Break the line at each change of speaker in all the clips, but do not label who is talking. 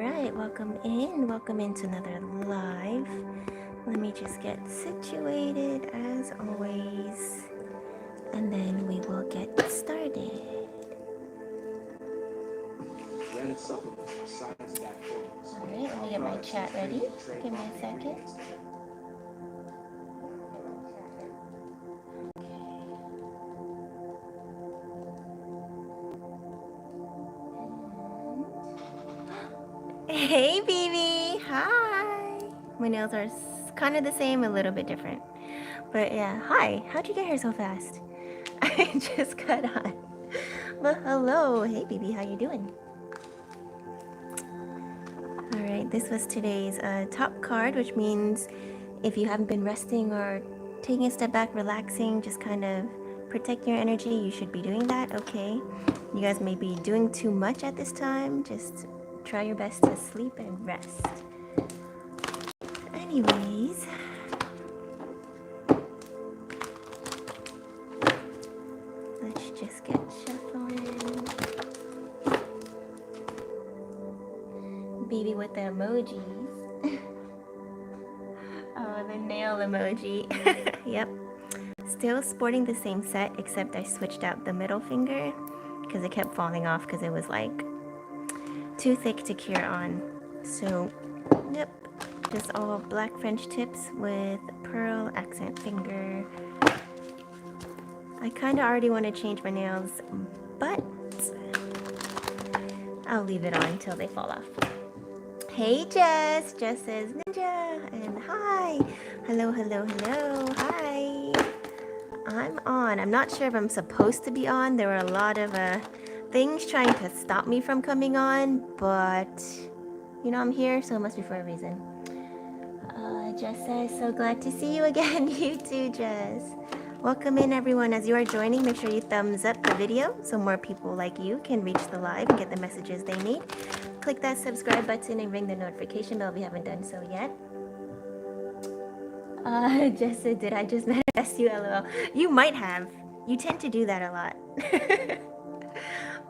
Alright, welcome into another live. Let me just get situated as always, and then we will get started. Alright, let me get my chat ready. Give me a second. Hey, BB! Hi! My nails are kind of the same, a little bit different. But yeah, hi! How'd you get here so fast? I just got on. But hello! Hey, BB, how you doing? Alright, this was today's top card, which means if you haven't been resting or taking a step back, relaxing, just kind of protect your energy, you should be doing that, okay? You guys may be doing too much at this time. Just try your best to sleep and rest. Anyways, let's just get shuffling. Baby with the emojis. Oh, the nail emoji. Yep. Still sporting the same set, except I switched out the middle finger because it kept falling off because it was like too thick to cure on. So, yep. Just all black French tips with pearl accent finger. I kind of already want to change my nails, but I'll leave it on until they fall off. Hey Jess! Jess says ninja! And hi! Hello, hello, hello! Hi! I'm on. I'm not sure if I'm supposed to be on. There were a lot of things trying to stop me from coming on, but you know I'm here, so it must be for a reason. Jess says, so glad to see you again. You too, Jess. Welcome in, everyone. As you are joining, make sure you thumbs up the video so more people like you can reach the live and get the messages they need. Click that subscribe button and ring the notification bell if you haven't done so yet. Jess said, did I just manifest you, LOL? You might have. You tend to do that a lot.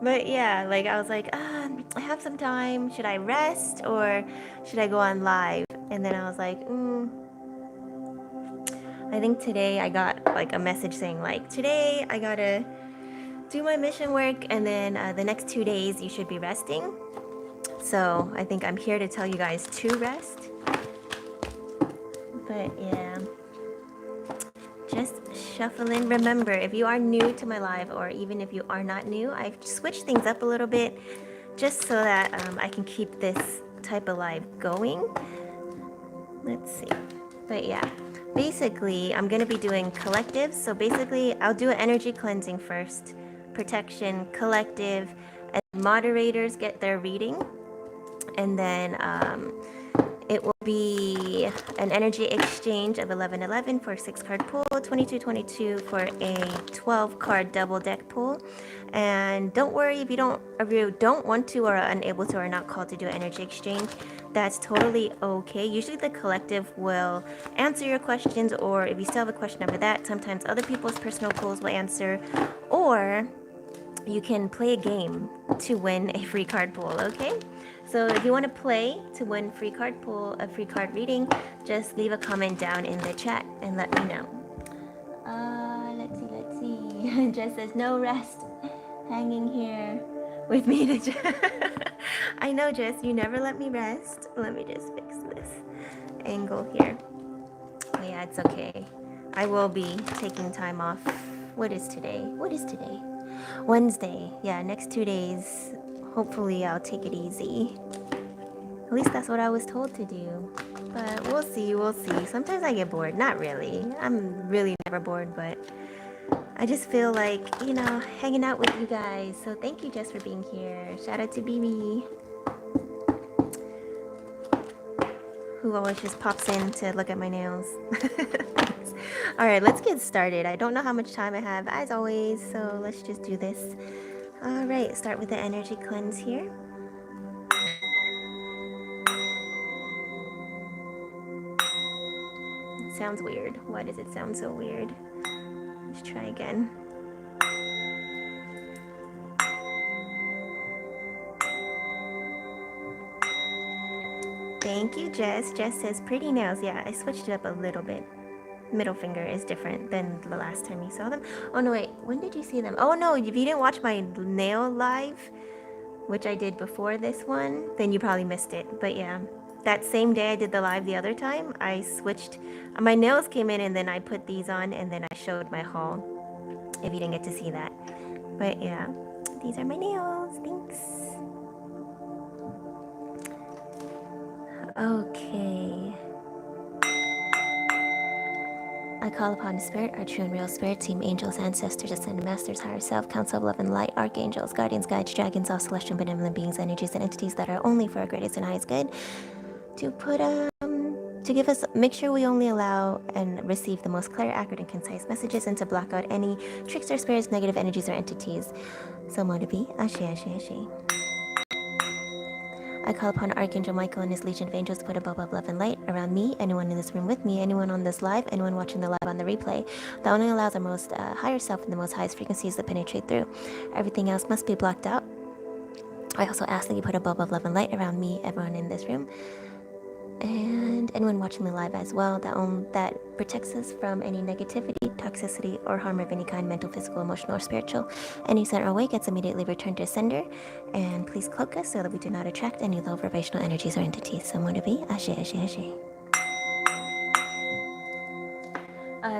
But yeah, like I was like, I have some time. Should I rest or should I go on live? And then I was like, I think today I got like a message saying like, today I gotta do my mission work and then the next 2 days you should be resting. So I think I'm here to tell you guys to rest. But yeah, just shuffling. Remember, if you are new to my live or even if you are not new, I've switched things up a little bit just so that I can keep this type of live going. Let's see. But yeah, basically I'm gonna be doing collectives. So basically I'll do an energy cleansing first, protection, collective, and moderators get their reading, and then it will be an energy exchange of 11-11 for a 6-card pull, 22-22 for a 12-card double deck pull. And don't worry if you don't want to or are unable to or not called to do an energy exchange. That's totally okay. Usually the collective will answer your questions, or if you still have a question after that, sometimes other people's personal pulls will answer, or you can play a game to win a free card pull, okay? So if you want to play to win free card pull, a free card reading, just leave a comment down in the chat and let me know. Let's see. Jess says, no rest. Hanging here with me to I know, Jess, you never let me rest. Let me just fix this angle here. Oh, yeah, it's okay. I will be taking time off. What is today? Wednesday. Yeah, next 2 days. Hopefully I'll take it easy. At least that's what I was told to do. But we'll see. Sometimes I get bored. Not really. I'm really never bored, but I just feel like, you know, hanging out with you guys. So thank you, Jess, for being here. Shout out to BB, who always just pops in to look at my nails. All right, let's get started. I don't know how much time I have, as always, so let's just do this. All right, start with the energy cleanse here. It sounds weird. Why does it sound so weird? Let's try again. Thank you, Jess. Jess says pretty nails. Yeah, I switched it up a little bit. Middle finger is different than the last time you saw them. Oh no, wait. When did you see them? Oh no, if you didn't watch my nail live, which I did before this one, then you probably missed it. But yeah, that same day I did the live the other time, I switched. My nails came in and then I put these on and then I showed my haul. If you didn't get to see that. But yeah, these are my nails. Thanks. Okay. I call upon the Spirit, our true and real Spirit, team, angels, ancestors, ascended masters, higher self, council of love and light, archangels, guardians, guides, dragons, all celestial benevolent beings, energies, and entities that are only for our greatest and highest good, to give us, make sure we only allow and receive the most clear, accurate, and concise messages, and to block out any trickster spirits, negative energies, or entities. So mote it be. Ashe, ashe, ashe. I call upon Archangel Michael and his legion of angels to put a bubble of love and light around me, anyone in this room with me, anyone on this live, anyone watching the live on the replay. That only allows our most higher self and the most highest frequencies to penetrate through. Everything else must be blocked out. I also ask that you put a bubble of love and light around me, everyone in this room, and anyone watching the live as well, that protects us from any negativity, toxicity, or harm of any kind, mental, physical, emotional, or spiritual. Any sent our way gets immediately returned to sender, and please cloak us so that we do not attract any low vibrational energies or entities. So mote it be. Ashe, ashe, ashe.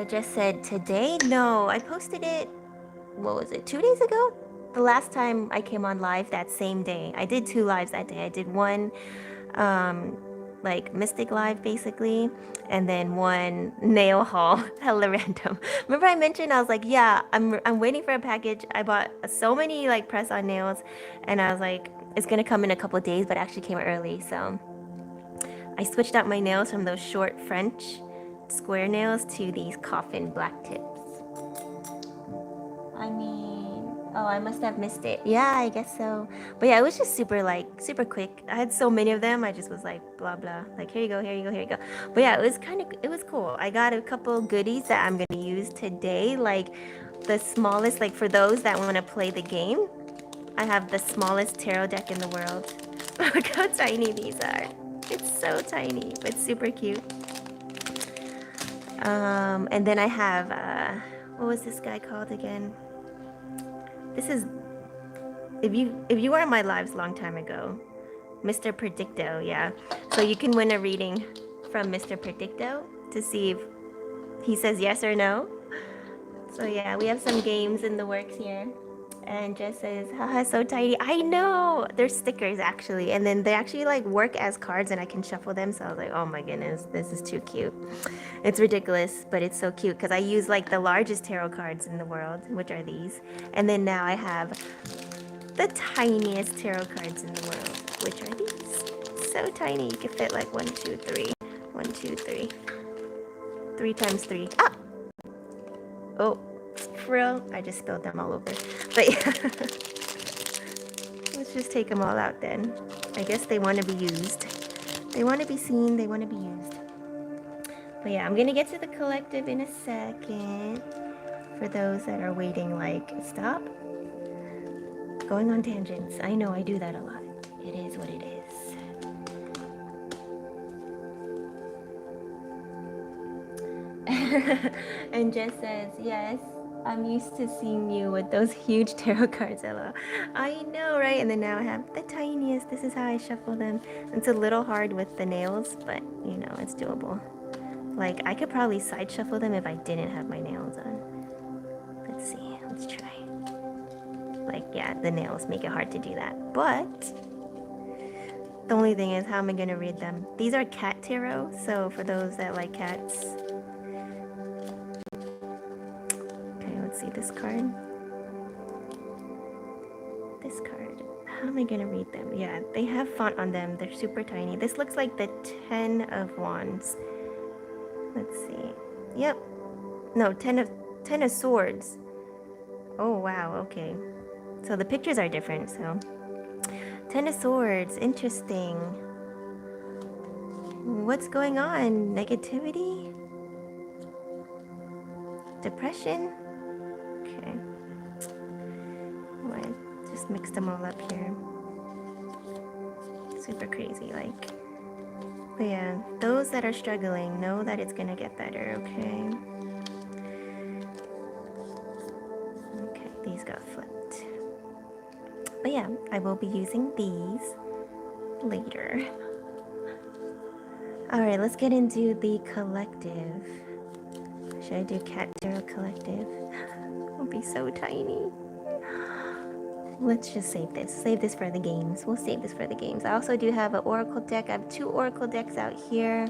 Just said today? No, I posted it, what was it, 2 days ago? The last time I came on live that same day. I did 2 lives that day. I did one like Mystic Live basically, and then one nail haul, hella random. Remember I mentioned, I was like, yeah, I'm waiting for a package. I bought so many like press-on nails, and I was like, it's gonna come in a couple of days, but it actually came early, so I switched out my nails from those short French square nails to these coffin black tips. I mean, oh, I must have missed it. Yeah, I guess so. But yeah, it was just super quick. I had so many of them. I just was like, blah, blah. Like, here you go, here you go, here you go. But yeah, it was cool. I got a couple goodies that I'm going to use today. Like the smallest, like for those that want to play the game, I have the smallest tarot deck in the world. Look how tiny these are. It's so tiny, but super cute. And then I have, what was this guy called again? This is, if you were in my lives a long time ago, Mr. Predicto, yeah. So you can win a reading from Mr. Predicto to see if he says yes or no. So yeah, we have some games in the works here. And Jess says, haha, so tiny. I know! They're stickers actually. And then they actually like work as cards and I can shuffle them. So I was like, oh my goodness, this is too cute. It's ridiculous, but it's so cute because I use like the largest tarot cards in the world, which are these. And then now I have the tiniest tarot cards in the world, which are these. So tiny, you can fit like 1, 2, 3. 1, 2, 3. 3 times 3. Ah! Oh, for real? I just spilled them all over. But yeah. Let's just take them all out then. I guess they want to be used. They want to be seen, they want to be used. But yeah, I'm going to get to the collective in a second. For those that are waiting, like, stop going on tangents. I know I do that a lot. It is what it is. And Jess says, yes, I'm used to seeing you with those huge tarot cards, Ella. I know, right? And then now I have the tiniest. This is how I shuffle them. It's a little hard with the nails, but you know, it's doable. Like, I could probably side shuffle them if I didn't have my nails on. Let's see, let's try. Like, yeah, the nails make it hard to do that. But the only thing is, how am I gonna read them? These are cat tarot, so for those that like cats. Okay, let's see this card. This card. How am I gonna read them? Yeah, they have font on them. They're super tiny. This looks like the 10 of Wands. Let's see. Yep. No, 10 of Swords. Oh, wow, okay. So the pictures are different, so. 10 of Swords, interesting. What's going on? Negativity? Depression? Okay. I just mixed them all up here. Super crazy, like. But yeah, those that are struggling, know that it's gonna get better, okay? Okay, these got flipped. But yeah, I will be using these later. Alright, let's get into the collective. Should I do Cat Tarot Collective? It'll be so tiny. Let's just save this. Save this for the games. We'll save this for the games. I also do have an Oracle deck. I have 2 Oracle decks out here.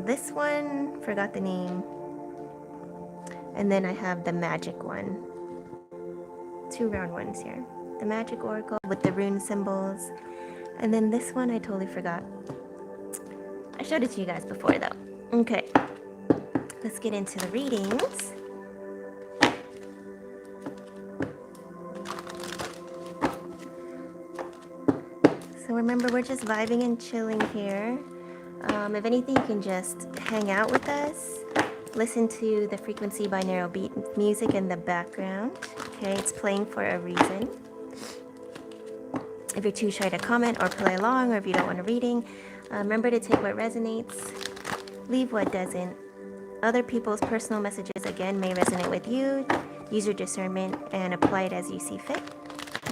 This one, forgot the name. And then I have the magic one. 2 round ones here. The magic Oracle with the rune symbols. And then this one I totally forgot. I showed it to you guys before though. Okay. Let's get into the readings. So remember, we're just vibing and chilling here. If anything, you can just hang out with us. Listen to the frequency binaural beat music in the background. Okay, it's playing for a reason. If you're too shy to comment or play along, or if you don't want a reading, remember to take what resonates, leave what doesn't. Other people's personal messages, again, may resonate with you. Use your discernment and apply it as you see fit.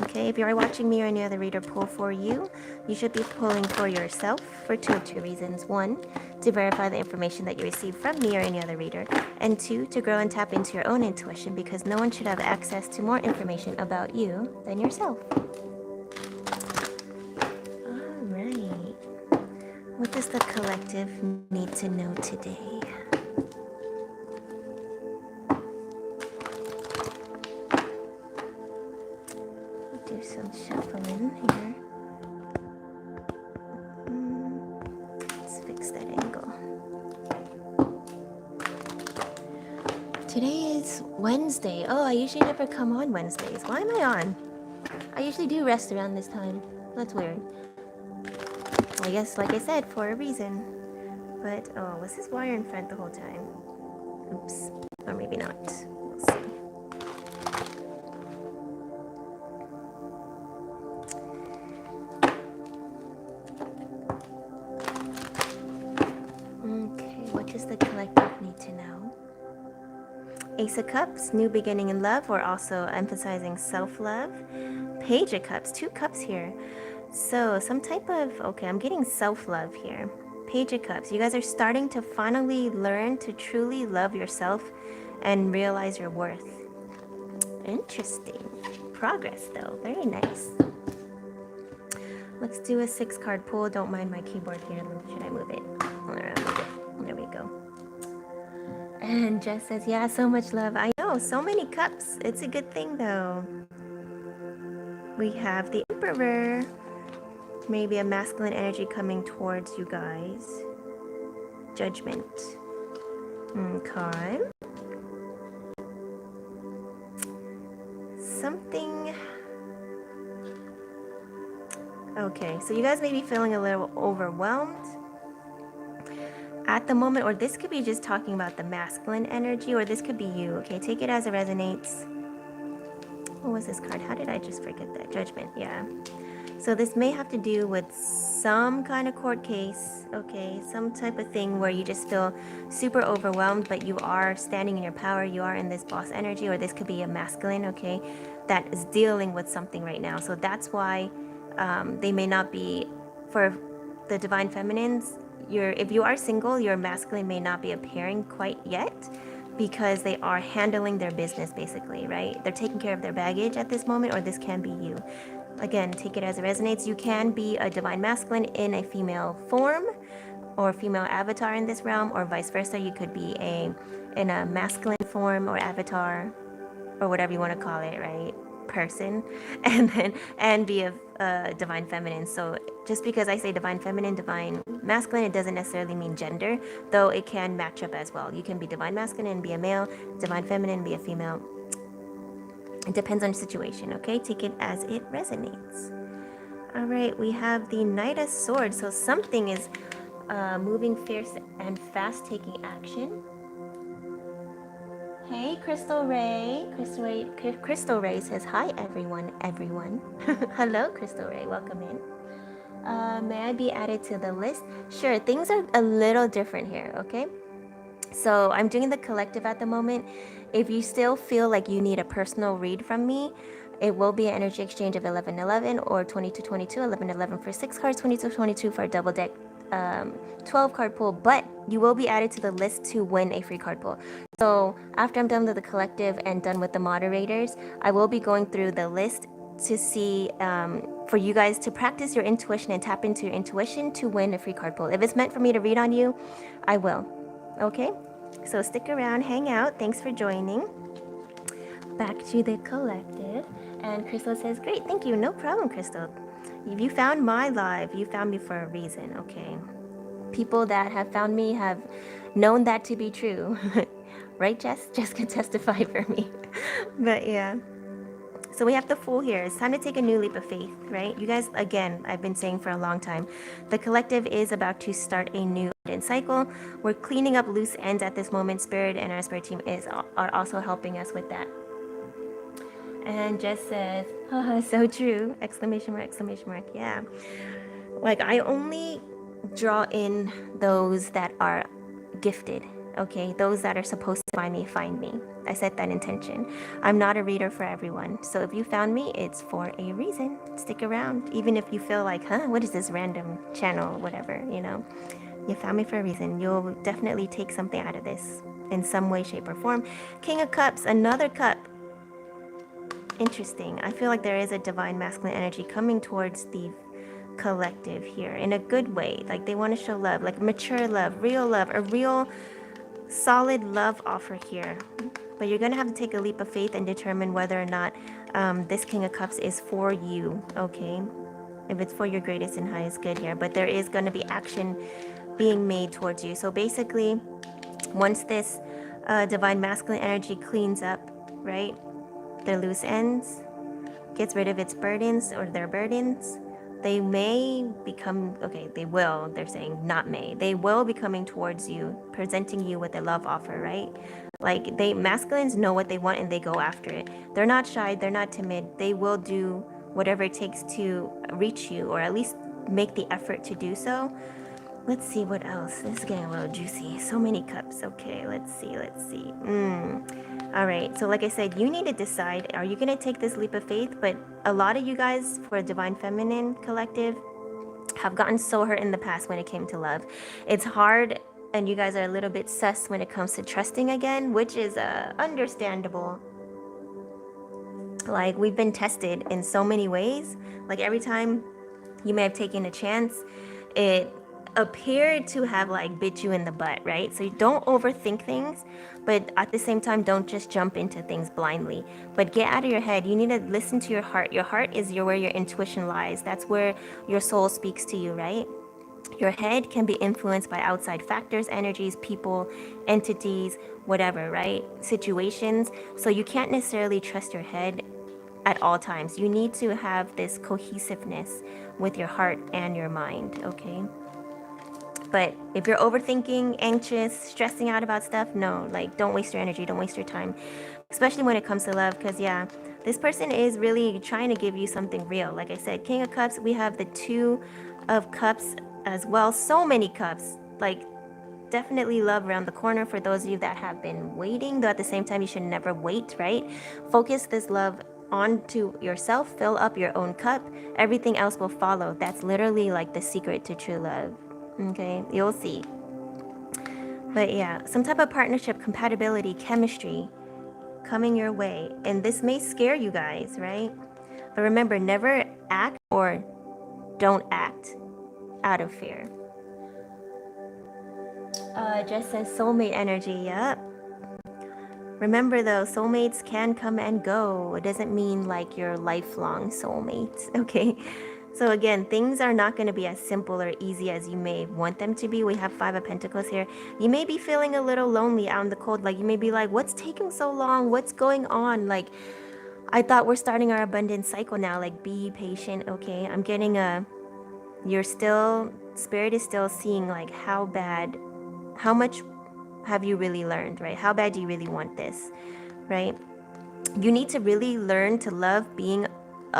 Okay, if you are watching me or any other reader pull for you, you should be pulling for yourself for 2 of 2 reasons. 1, to verify the information that you receive from me or any other reader. And 2, to grow and tap into your own intuition, because no one should have access to more information about you than yourself. Alright. What does the collective need to know today? Do some shuffling here. Let's fix that angle. Today is Wednesday. Oh, I usually never come on Wednesdays. Why am I on? I usually do rest around this time. That's weird. I guess, like I said, for a reason. But, oh, was this wire in front the whole time? Oops. Or maybe not. We'll see. Okay, what does the collective need to know? Ace of Cups, new beginning in love. We're also emphasizing self-love. Page of Cups, 2 cups here. So some type of, okay, I'm getting self-love here. Page of Cups, you guys are starting to finally learn to truly love yourself and realize your worth. Interesting. Progress though, very nice. Let's do a 6-card pull. Don't mind my keyboard here. Should I move it? There we go. And Jess says, yeah, so much love. I know, so many cups. It's a good thing though. We have the Emperor. Maybe a masculine energy coming towards you guys. Judgment. Okay. Something. Okay, so you guys may be feeling a little overwhelmed at the moment, or this could be just talking about the masculine energy, or this could be you. Okay, take it as it resonates. What was this card? How did I just forget that? Judgment, yeah. So this may have to do with some kind of court case, okay? Some type of thing where you just feel super overwhelmed, but you are standing in your power. You are in this boss energy, or this could be a masculine, okay, that is dealing with something right now. So that's why they may not be, for the divine feminines, if you are single, your masculine may not be appearing quite yet, because they are handling their business basically, right? They're taking care of their baggage at this moment, or this can be you. Again, take it as it resonates. You can be a divine masculine in a female form or female avatar in this realm, or vice versa. You could be in a masculine form or avatar, or whatever you want to call it, right? Person, and be a divine feminine. So just because I say divine feminine, divine masculine, it doesn't necessarily mean gender, though it can match up as well. You can be divine masculine and be a male, divine feminine, be a female. It depends on the situation, okay? Take it as it resonates. All right, we have the Knight of Swords. So something is moving fierce and fast, taking action. Hey, Crystal Ray. Crystal Ray says, hi, everyone. Hello, Crystal Ray. Welcome in. May I be added to the list? Sure, things are a little different here, okay? So I'm doing the collective at the moment. If you still feel like you need a personal read from me, it will be an energy exchange of 1111 or 2222, 1111 for 6 cards, 2222 for a double deck 12 card pull, but you will be added to the list to win a free card pull. So after I'm done with the collective and done with the moderators, I will be going through the list to see for you guys to practice your intuition and tap into your intuition to win a free card pull. If it's meant for me to read on you, I will. Okay? So stick around, hang out. Thanks for joining. Back to the collective. And Crystal says, great, thank you. No problem, Crystal. If you found my live, you found me for a reason, okay? People that have found me have known that to be true. Right, Jess? Jess can testify for me. But yeah. So we have the Fool here. It's time to take a new leap of faith, right? You guys, again, I've been saying for a long time, the collective is about to start a new cycle. We're cleaning up loose ends at this moment. Spirit and our spirit team are also helping us with that. And Jess says, haha, so true! Exclamation mark, exclamation mark. Yeah. Like, I only draw in those that are gifted, okay? Those that are supposed to find me. I set that intention. I'm not a reader for everyone. So if you found me, it's for a reason. Stick around. Even if you feel like, what is this random channel, whatever, you know? You found me for a reason. You'll definitely take something out of this in some way, shape, or form. King of Cups, another cup. Interesting. I feel like there is a divine masculine energy coming towards the collective here in a good way. Like they want to show love, like mature love, a real solid love offer here. But you're going to have to take a leap of faith and determine whether or not this King of Cups is for you, okay? If it's for your greatest and highest good here. But there is going to be action being made towards you. So basically, once this divine masculine energy cleans up, right? Their loose ends, gets rid of its burdens or their burdens, they may become, okay, they will, they're saying not may, they will be coming towards you, presenting you with a love offer, right? Like masculines know what they want and they go after it. They're not shy, they're not timid. They will do whatever it takes to reach you or at least make the effort to do so. Let's see what else. This is getting a little juicy. So many cups. Okay, let's see. All right, so like I said, you need to decide, are you going to take this leap of faith? But a lot of you guys for Divine Feminine Collective have gotten so hurt in the past when it came to love. It's hard, and you guys are a little bit sus when it comes to trusting again, which is understandable. Like, we've been tested in so many ways. Like, every time you may have taken a chance, it appeared to have like bit you in the butt, right? So you don't overthink things, but at the same time, don't just jump into things blindly. But get out of your head. You need to listen to your heart. Your heart is where your intuition lies. That's where your soul speaks to you, right? Your head can be influenced by outside factors, energies, people, entities, whatever, right? Situations. So you can't necessarily trust your head at all times. You need to have this cohesiveness with your heart and your mind, okay? But if you're overthinking, anxious, stressing out about stuff, no, like don't waste your energy, don't waste your time, especially when it comes to love, because yeah, this person is really trying to give you something real. Like I said, King of Cups, we have the Two of Cups as well. So many cups, like definitely love around the corner for those of you that have been waiting, though at the same time, you should never wait, right? Focus this love onto yourself, fill up your own cup, everything else will follow. That's literally like the secret to true love. Okay, you'll see. But yeah, some type of partnership, compatibility, chemistry coming your way. And this may scare you guys, right? But remember, never act or don't act out of fear. Just says soulmate energy. Yep. Remember though, soulmates can come and go. It doesn't mean like your lifelong soulmates, okay? So again, things are not going to be as simple or easy as you may want them to be. We have Five of Pentacles here. You may be feeling a little lonely out in the cold. Like you may be like, what's taking so long? What's going on? Like, I thought we're starting our abundance cycle now. Like, be patient, okay? I'm getting Spirit is still seeing like how much have you really learned, right? How bad do you really want this, right? You need to really learn to love being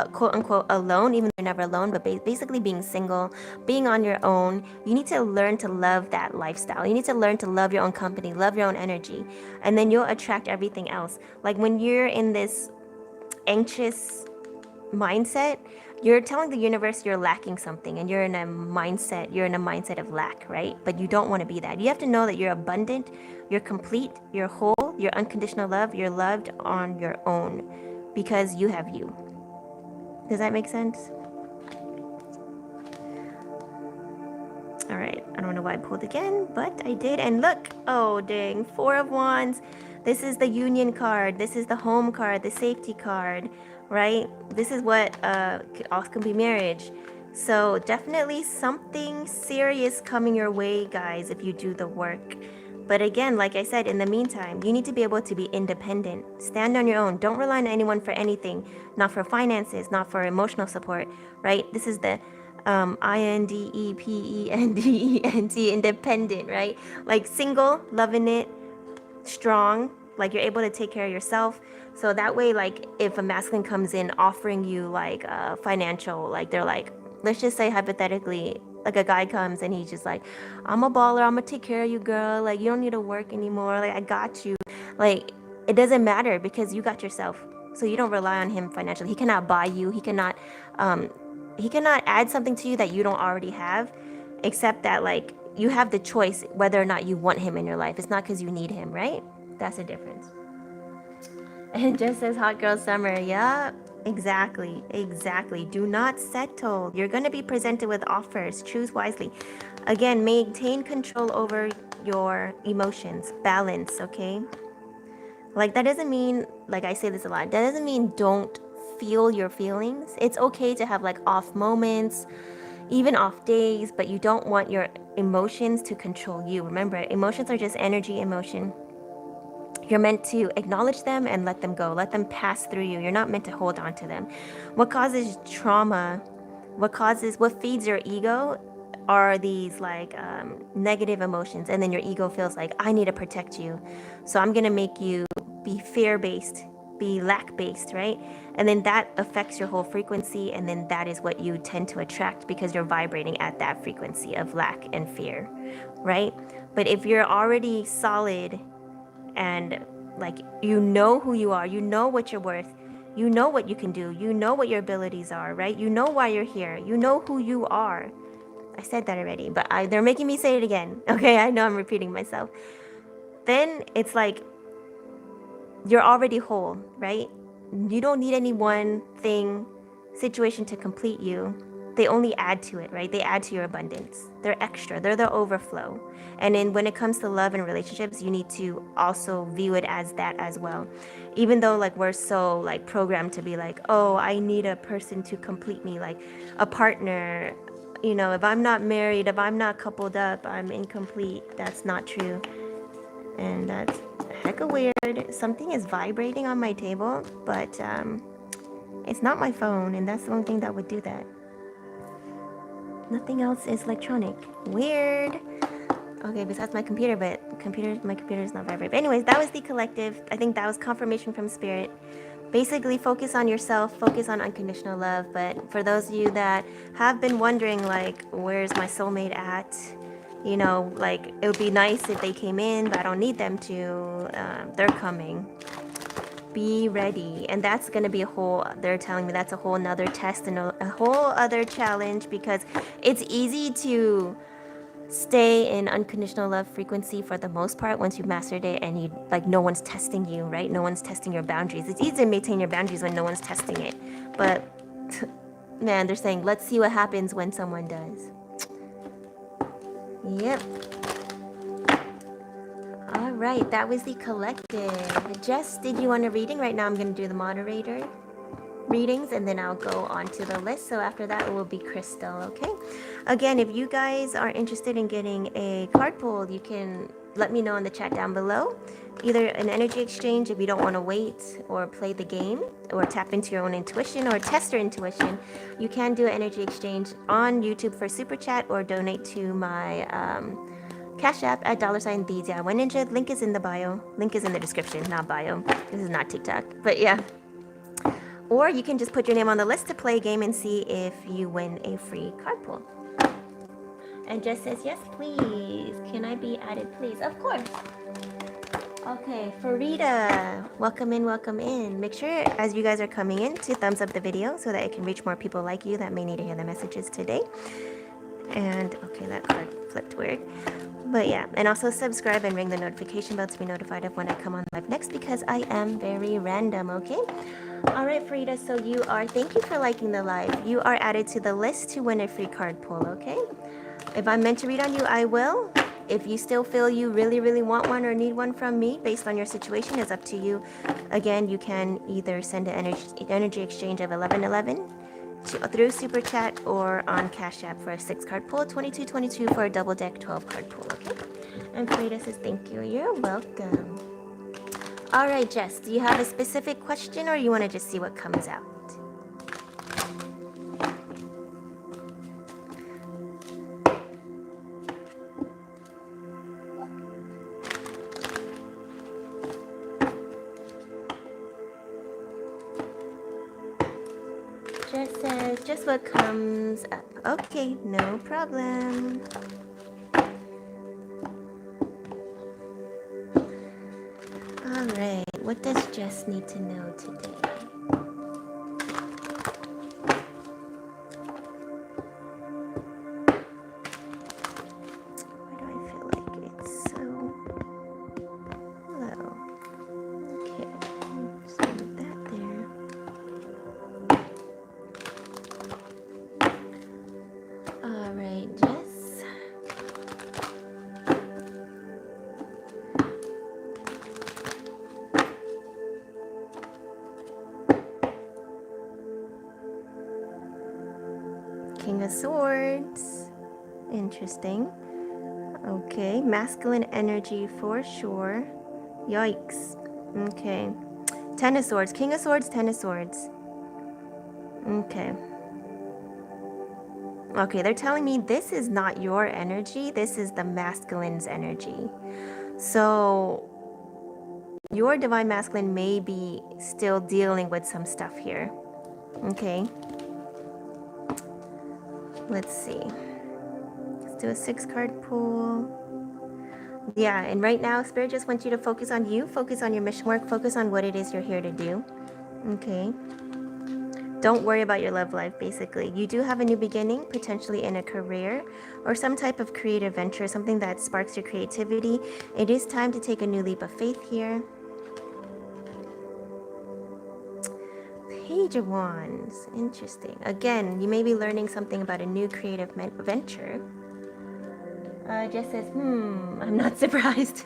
quote unquote alone, even though you're never alone, but basically being single, being on your own. You need to learn to love that lifestyle. You need to learn to love your own company, love your own energy, and then you'll attract everything else. Like when you're in this anxious mindset, you're telling the universe you're lacking something, and you're in a mindset of lack, right? But you don't want to be that. You have to know that you're abundant, you're complete, you're whole, you're unconditional love, you're loved on your own because you have you. Does that make sense? All right, I don't know why I pulled again, but I did. And look, oh dang, 4 of Wands. This is the union card, this is the home card, the safety card, right? This is what also can be marriage. So definitely something serious coming your way, guys, if you do the work. But again, like I said, in the meantime, you need to be able to be independent. Stand on your own. Don't rely on anyone for anything. Not for finances, not for emotional support, right? This is the independent, independent, right? Like single, loving it, strong, like you're able to take care of yourself. So that way, like if a masculine comes in offering you like financial, like they're like, let's just say hypothetically, like a guy comes and he's just like, I'm a baller, I'm gonna take care of you, girl, like you don't need to work anymore, like I got you. Like it doesn't matter because you got yourself. So you don't rely on him financially. He cannot buy you, he cannot add something to you that you don't already have, except that like you have the choice whether or not you want him in your life. It's not because you need him, right? That's the difference. And just says hot girl summer. Yeah, exactly. Do not settle. You're going to be presented with offers. Choose wisely. Again, maintain control over your emotions. Balance, okay? Like that doesn't mean, like I say this a lot, that doesn't mean don't feel your feelings. It's okay to have like off moments, even off days, but you don't want your emotions to control you. Remember, emotions are just energy emotion. You're meant to acknowledge them and let them go. Let them pass through you. You're not meant to hold on to them. What causes trauma, what feeds your ego are these like negative emotions. And then your ego feels like, I need to protect you. So I'm going to make you be fear-based, be lack-based, right? And then that affects your whole frequency. And then that is what you tend to attract because you're vibrating at that frequency of lack and fear, right? But if you're already solid and like you know who you are, you know what you're worth, you know what you can do, you know what your abilities are, right? You know why you're here, you know who you are. I said that already, but they're making me say it again. Okay, I know I'm repeating myself. Then it's like you're already whole, right? You don't need any one thing, situation to complete you. They only add to it, right? They add to your abundance. They're extra, they're the overflow. And then when it comes to love and relationships, you need to also view it as that as well. Even though like we're so like programmed to be like, oh, I need a person to complete me, like a partner. You know, if I'm not married, if I'm not coupled up, I'm incomplete. That's not true. And that's hecka weird. Something is vibrating on my table, but it's not my phone, and that's the only thing that would do that. Nothing else is electronic. Weird. Okay, besides my computer, but my computer is not vibrating. But anyways, that was the collective. I think that was confirmation from spirit. Basically, focus on yourself, focus on unconditional love. But for those of you that have been wondering, like, where's my soulmate at? You know, like, it would be nice if they came in, but I don't need them to. They're coming. Be ready. And that's going to be they're telling me that's a whole nother test and a whole other challenge, because it's easy to stay in unconditional love frequency for the most part once you've mastered it, and you like no one's testing you, right? No one's testing your boundaries. It's easy to maintain your boundaries when no one's testing it, but man, they're saying let's see what happens when someone does. Yep. All right, that was the collective. Jess, did you want a reading? Right now I'm going to do the moderator readings, and then I'll go on to the list. So after that, it will be Crystal, okay? Again, if you guys are interested in getting a card pulled, you can let me know in the chat down below. Either an energy exchange if you don't want to wait or play the game or tap into your own intuition or test your intuition. You can do an energy exchange on YouTube for Super Chat or donate to my Cash App at $DIY Ninja. Link is in the bio. Link is in the description, not bio. This is not TikTok, but yeah. Or you can just put your name on the list to play a game and see if you win a free card pull. And Jess says, yes, please. Can I be added, please? Of course. Okay, Farida, welcome in, welcome in. Make sure as you guys are coming in to thumbs up the video so that it can reach more people like you that may need to hear the messages today. And okay, that card flipped weird. But yeah, and also subscribe and ring the notification bell to be notified of when I come on live next, because I am very random, okay? All right, Farida, so you are, thank you for liking the live. You are added to the list to win a free card pull, okay? If I'm meant to read on you, I will. If you still feel you really, really want one or need one from me based on your situation, it's up to you. Again, you can either send an energy exchange of 1111 through Super Chat or on Cash App for a 6-card pull, 2222 for a double deck 12-card pull, okay? And Frida says, thank you. You're welcome. All right, Jess, do you have a specific question or you want to just see what comes out? Jess says, just what comes up. Okay, no problem. All right, what does Jess need to know today? Why do I feel like it's so low? Okay, just move that there. All right, Jess. King of Swords. Interesting. Okay, masculine energy for sure. Yikes. Okay. Ten of Swords. King of Swords, Ten of Swords. Okay. Okay, they're telling me this is not your energy. This is the masculine's energy. So your divine masculine may be still dealing with some stuff here. Okay. Let's see. Let's do a 6-card pull. Yeah, and right now, Spirit just wants you to focus on you, focus on your mission work, focus on what it is you're here to do. Okay. Don't worry about your love life, basically. You do have a new beginning, potentially in a career or some type of creative venture, something that sparks your creativity. It is time to take a new leap of faith here. Page of Wands. Interesting. Again, you may be learning something about a new creative venture. Jess says, I'm not surprised.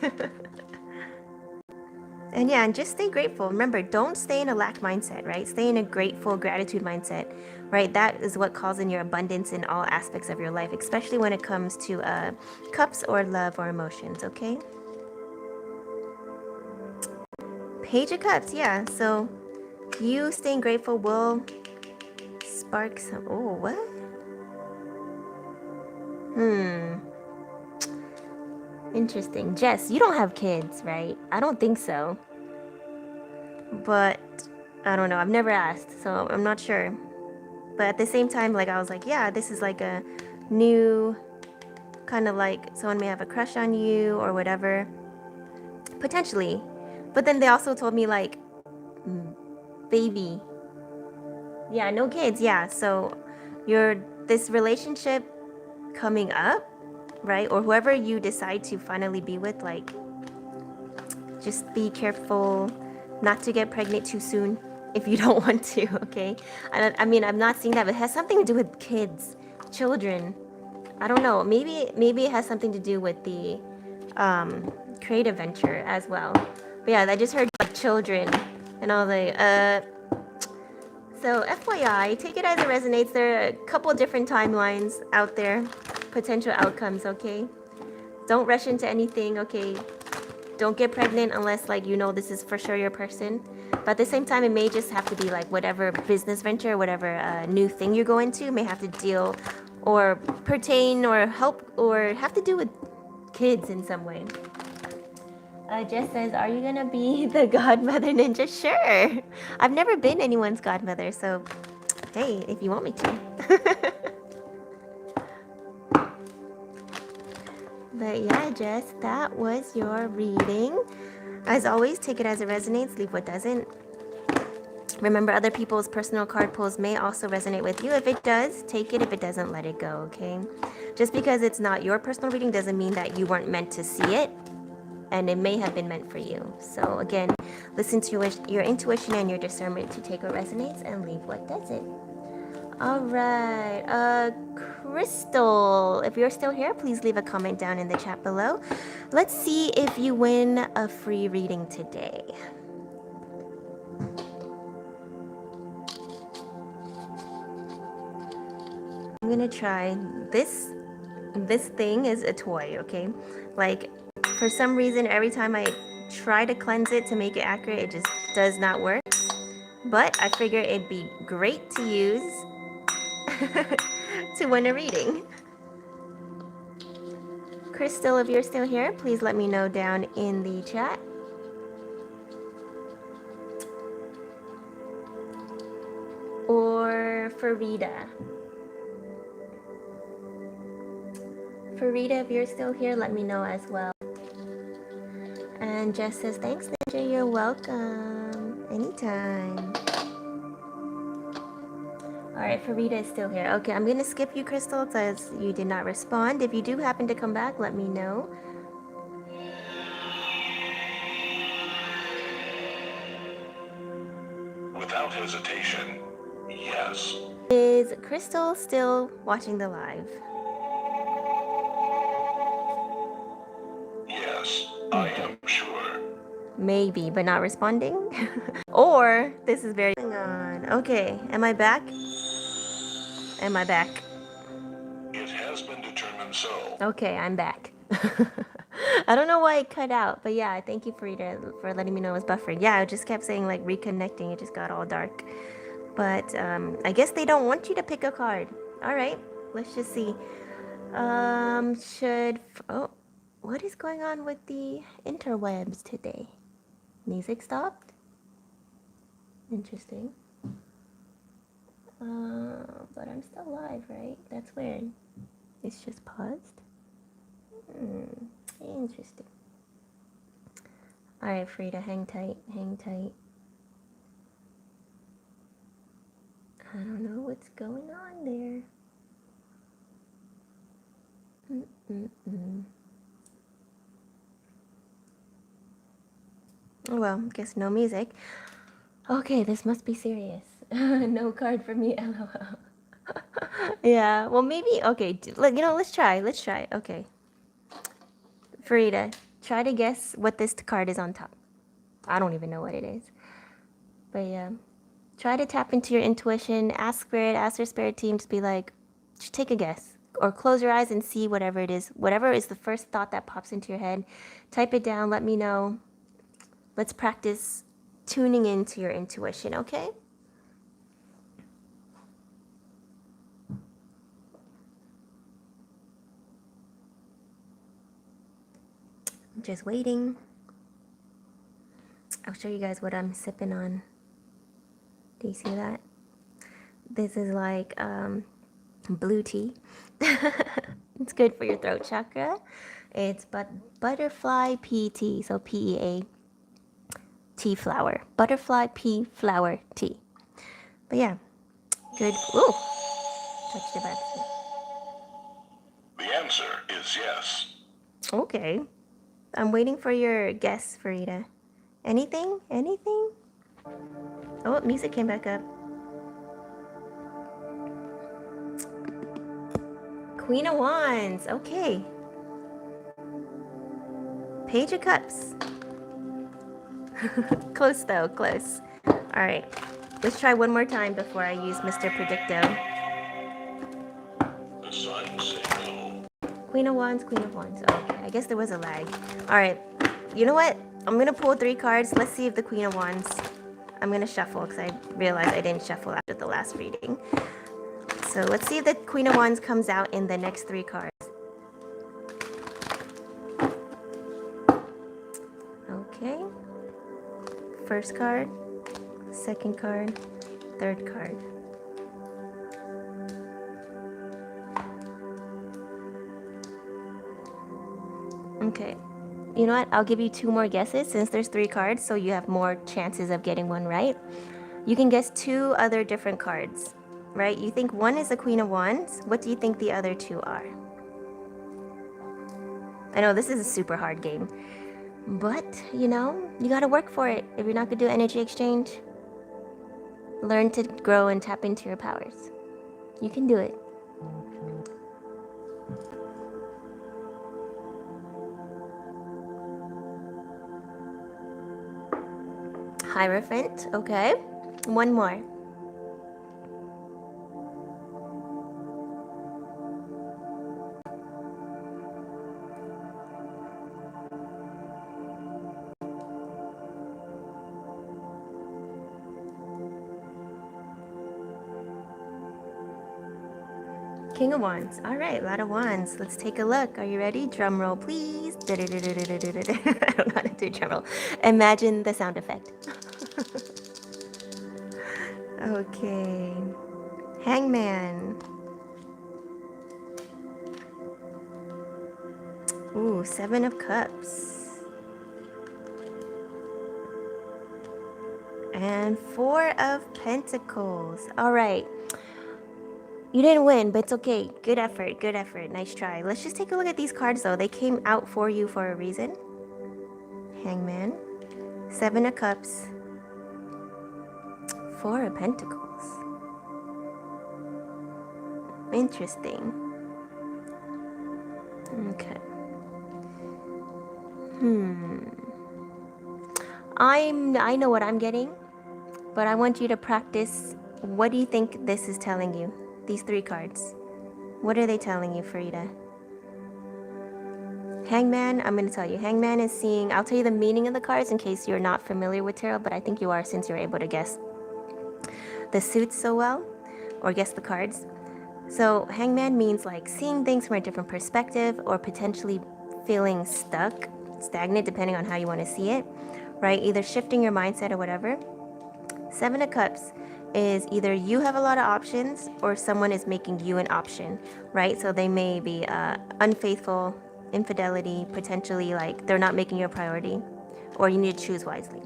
And yeah, and just stay grateful. Remember, don't stay in a lack mindset, right? Stay in a grateful gratitude mindset, right? That is what calls in your abundance in all aspects of your life, especially when it comes to cups or love or emotions, okay? Page of Cups, yeah. So you staying grateful will spark some... Oh, what? Interesting. Jess, you don't have kids, right? I don't think so. But I don't know. I've never asked, so I'm not sure. But at the same time, like I was like, yeah, this is like a new kind of like someone may have a crush on you or whatever. Potentially. But then they also told me like, baby. Yeah, no kids. Yeah. So this relationship coming up, right? Or whoever you decide to finally be with, like, just be careful not to get pregnant too soon if you don't want to, okay? I mean, I'm not saying that, but it has something to do with kids, children. I don't know. Maybe it has something to do with the creative venture as well. But yeah, I just heard like, children, and I was like, So FYI, take it as it resonates. There are a couple different timelines out there, potential outcomes, okay? Don't rush into anything, okay? Don't get pregnant unless like you know this is for sure your person. But at the same time, it may just have to be like whatever business venture, whatever new thing you go into may have to deal or pertain or help or have to do with kids in some way. Jess says, are you gonna be the godmother ninja? Sure. I've never been anyone's godmother, so hey, if you want me to. But yeah, Jess, that was your reading. As always, take it as it resonates, leave what doesn't. Remember, other people's personal card pulls may also resonate with you. If it does, take it. If it doesn't, let it go, okay? Just because it's not your personal reading doesn't mean that you weren't meant to see it, and it may have been meant for you. So again, listen to your intuition and your discernment to take what resonates and leave what doesn't. All right, Crystal, if you're still here, please leave a comment down in the chat below. Let's see if you win a free reading today. I'm gonna try this. This thing is a toy, okay? Like, for some reason, every time I try to cleanse it to make it accurate, it just does not work. But I figure it'd be great to use to win a reading. Crystal, if you're still here, please let me know down in the chat. Or Farida. Farida, if you're still here, let me know as well. And Jess says, thanks, Ninja, you're welcome. Anytime. Alright, Farida is still here. Okay, I'm gonna skip you, Crystal, because you did not respond. If you do happen to come back, let me know.
Without hesitation, yes.
Is Crystal still watching the live?
Yes, I am sure.
Maybe, but not responding? Or, this is very... Hang on. Okay, am I back? Am I back?
It has been determined so.
Okay, I'm back. I don't know why it cut out, but yeah, thank you, Farida, for letting me know it was buffered. Yeah, I just kept saying, like, reconnecting. It just got all dark. But I guess they don't want you to pick a card. All right, let's just see. Oh, what is going on with the interwebs today? Music stopped? Interesting. But I'm still live, right? That's weird. It's just paused. Interesting. All right, Frida, hang tight, hang tight. I don't know what's going on there. Well, guess no music. Okay, this must be serious. No card for me, lol. Yeah, well, maybe, okay, let's try, okay. Farida, try to guess what this card is on top. I don't even know what it is. But yeah, try to tap into your intuition, ask your spirit team to be like, just take a guess. Or close your eyes and see whatever it is. Whatever is the first thought that pops into your head. Type it down, let me know. Let's practice tuning into your intuition, okay? I'm just waiting. I'll show you guys what I'm sipping on. Do you see that? This is like blue tea. It's good for your throat chakra. It's butterfly pea tea, so PEA tea flower. Butterfly pea flower tea. But yeah, good. Ooh, touched it back.
The answer is yes.
Okay. I'm waiting for your guess, Farida. Anything? Anything? Oh, music came back up. Queen of Wands. Okay. Page of Cups. Close though, close. All right. Let's try one more time before I use Mr. Predicto.
The signs say no.
Queen of Wands, Queen of Wands. Okay, I guess there was a lag. All right. You know what? I'm going to pull 3 cards. Let's see if the Queen of Wands... I'm going to shuffle because I realized I didn't shuffle after the last reading. So let's see if the Queen of Wands comes out in the next 3 cards. first card, second card, third card. Okay. You know what? I'll give you 2 more guesses since there's 3 cards, so you have more chances of getting one right. You can guess 2 other different cards, right? You think one is the Queen of Wands. What do you think the other 2 are? I know this is a super hard game, but you know, you gotta work for it. If you're not gonna do energy exchange, learn to grow and tap into your powers. You can do it. Hierophant, okay. One more. King of Wands. All right, a lot of wands. Let's take a look. Are you ready? Drum roll, please. I don't know how to do drum roll. Imagine the sound effect. Okay. Hangman. Ooh, 7 of Cups. And 4 of Pentacles. All right. You didn't win, but it's okay. Good effort, good effort. Nice try. Let's just take a look at these cards, though. They came out for you for a reason. Hangman. 7 of Cups. 4 of Pentacles. Interesting. Okay. I know what I'm getting, but I want you to practice. What do you think this is telling you? These 3 cards. What are they telling you, Farida? Hangman, I'm going to tell you. Hangman is seeing, I'll tell you the meaning of the cards in case you're not familiar with tarot, but I think you are since you're able to guess the suits so well, or guess the cards. So Hangman means like seeing things from a different perspective, or potentially feeling stuck, stagnant, depending on how you want to see it, right? Either shifting your mindset or whatever. 7 of Cups is either you have a lot of options or someone is making you an option, right? So they may be unfaithful, infidelity, potentially like they're not making you a priority, or you need to choose wisely.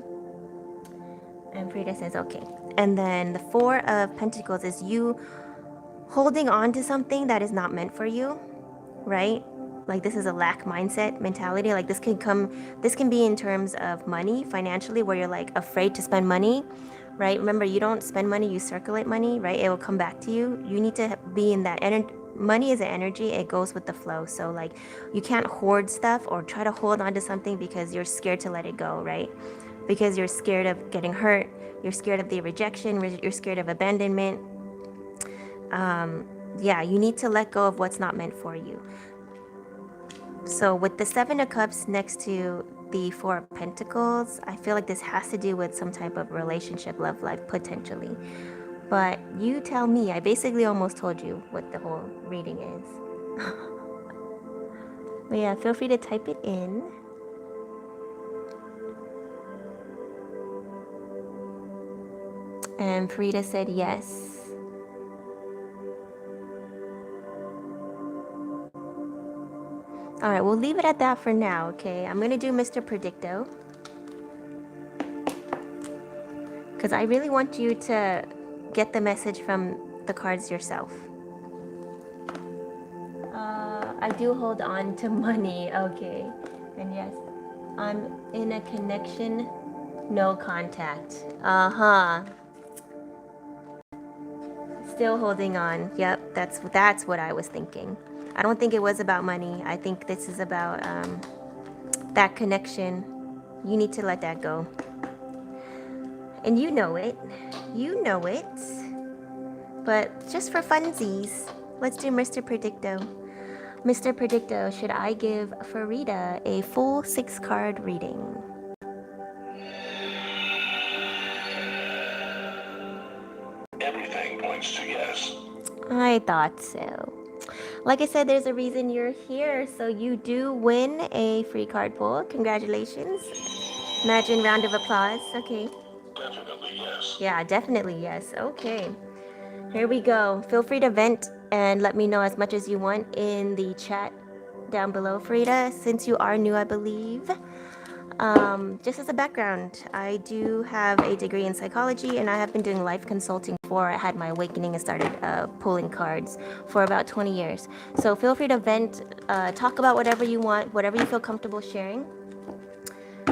And Frida says, okay. And then the 4 of Pentacles is you holding on to something that is not meant for you, right? Like this is a lack mindset mentality. Like this can be in terms of money, financially, where you're like afraid to spend money, right? Remember, you don't spend money, you circulate money, right? It will come back to you. You need to be in that energy. Money is an energy, it goes with the flow. So like you can't hoard stuff or try to hold on to something because you're scared to let it go, right? Because you're scared of getting hurt, you're scared of the rejection, you're scared of abandonment. Yeah, you need to let go of what's not meant for you. So with the 7 of Cups next to the 4 of Pentacles, I feel like this has to do with some type of relationship, love life, potentially. But you tell me. I basically almost told you what the whole reading is. But yeah, feel free to type it in. And Frida said yes. All right, we'll leave it at that for now, okay? I'm going to do Mr. Predicto, because I really want you to get the message from the cards yourself. I do hold on to money, okay. And yes, I'm in a connection, no contact. Still holding on. Yep, that's what I was thinking. I don't think it was about money. I think this is about that connection. You need to let that go. And you know it. You know it. But just for funsies, let's do Mr. Predicto. Mr. Predicto, should I give Farida a full 6-card reading?
Everything points to yes.
I thought so. Like I said, there's a reason you're here, so you do win a free card pull. Congratulations. Imagine round of applause. Okay.
Definitely yes.
Yeah, definitely yes. Okay. Here we go. Feel free to vent and let me know as much as you want in the chat down below, Frida, since you are new, I believe. Just as a background, I do have a degree in psychology and I have been doing life consulting before I had my awakening and started pulling cards for about 20 years. So feel free to vent, talk about whatever you want, whatever you feel comfortable sharing.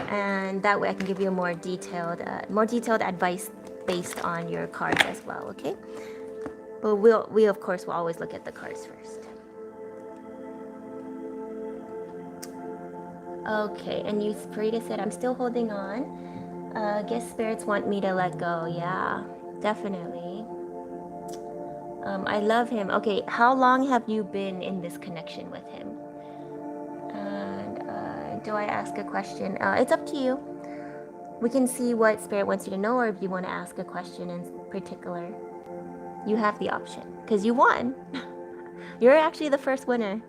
And that way I can give you a more detailed advice based on your cards as well, okay? But we of course will always look at the cards first. Okay, and you, Frida said, I'm still holding on. Guess spirits want me to let go. Yeah, definitely. I love him. Okay, how long have you been in this connection with him? And do I ask a question? It's up to you. We can see what spirit wants you to know, or if you want to ask a question in particular. You have the option, because you won. You're actually the first winner.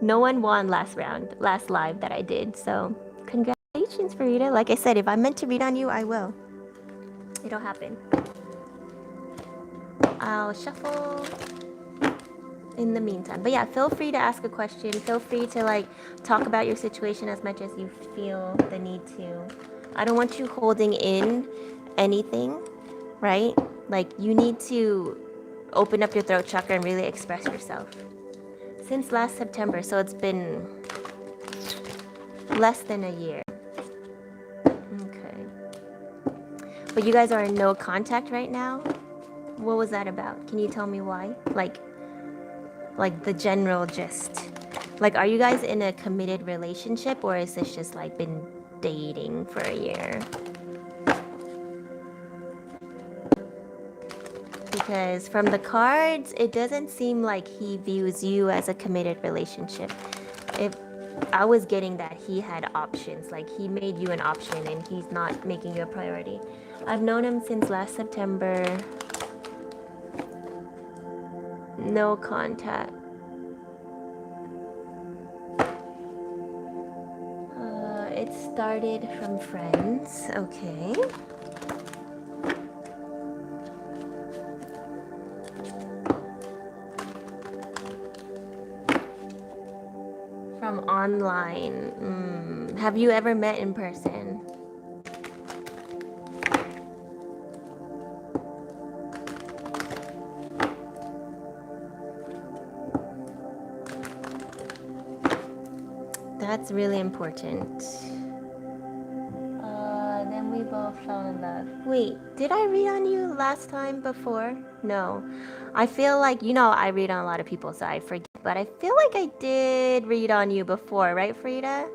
No one won last live that I did, so congratulations, Farida. Like I said, if I'm meant to read on you, I will. It'll happen. I'll shuffle in the meantime. But yeah, feel free to ask a question. Feel free to like talk about your situation as much as you feel the need to. I don't want you holding in anything, right? Like you need to open up your throat chakra and really express yourself. Since last September, so it's been less than a year. Okay. But you guys are in no contact right now? What was that about? Can you tell me why? Like the general gist. Like, are you guys in a committed relationship, or is this just like been dating for a year? Because from the cards, it doesn't seem like he views you as a committed relationship. If I was getting that he had options, like he made you an option and he's not making you a priority. I've known him since last September. No contact. It started from friends. Okay. From online. Have you ever met in person? That's really important. Then we both fell in love. Wait, did I read on you last time before? No. I feel like, I read on a lot of people, so I forget. But I feel like I did read on you before, right, Frida?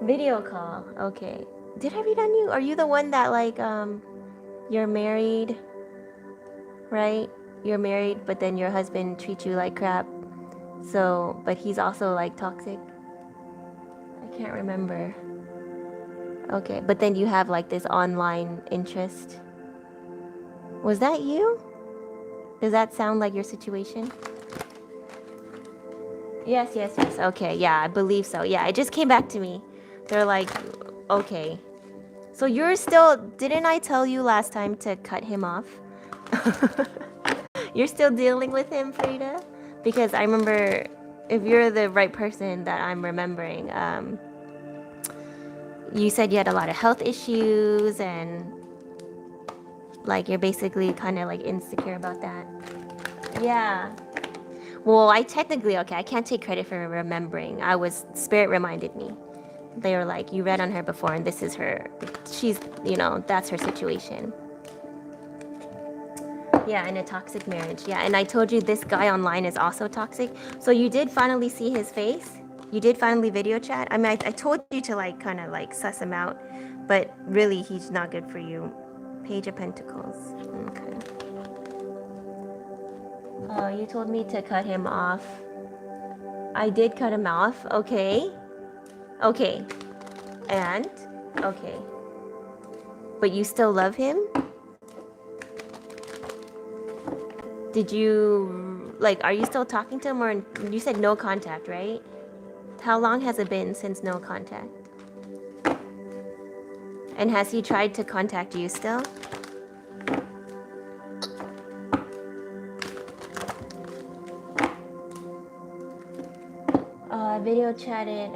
Video call. Okay. Did I read on you? Are you the one that, like, you're married, right? You're married, but then your husband treats you like crap. So, but he's also, like, toxic. I can't remember. Okay, but then you have, like, this online interest. Was that you? Does that sound like your situation? Yes. Okay, yeah, I believe so. Yeah, it just came back to me. They're like, okay. So you're still, didn't I tell you last time to cut him off? You're still dealing with him, Frida? Because I remember, if you're the right person that I'm remembering, you said you had a lot of health issues and like you're basically kind of like insecure about that. Yeah. Well, I can't take credit for remembering. Spirit reminded me. They were like, you read on her before and this is her. She's, that's her situation. Yeah, in a toxic marriage. Yeah, and I told you this guy online is also toxic. So you did finally see his face? You did finally video chat? I mean, I told you to like kind of like suss him out, but really he's not good for you. Page of Pentacles. Okay. Oh, you told me to cut him off. I did cut him off. Okay. Okay. And? Okay. But you still love him? Did you, like, are you still talking to him, or you said no contact, right? How long has it been since no contact? And has he tried to contact you still? Video chatted.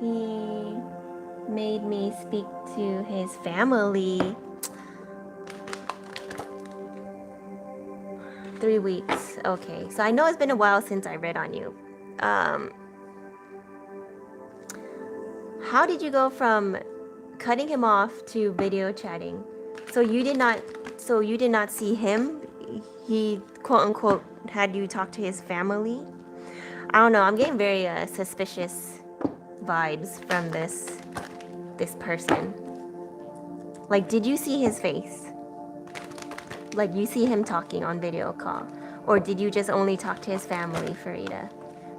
He made me speak to his family. 3 weeks. Okay, so I know it's been a while since I read on you. How did you go from cutting him off to video chatting? So you did not see him? He quote unquote had you talk to his family? I don't know, I'm getting very suspicious vibes from this person. Like, did you see his face? Like, you see him talking on video call? Or did you just only talk to his family, Farida?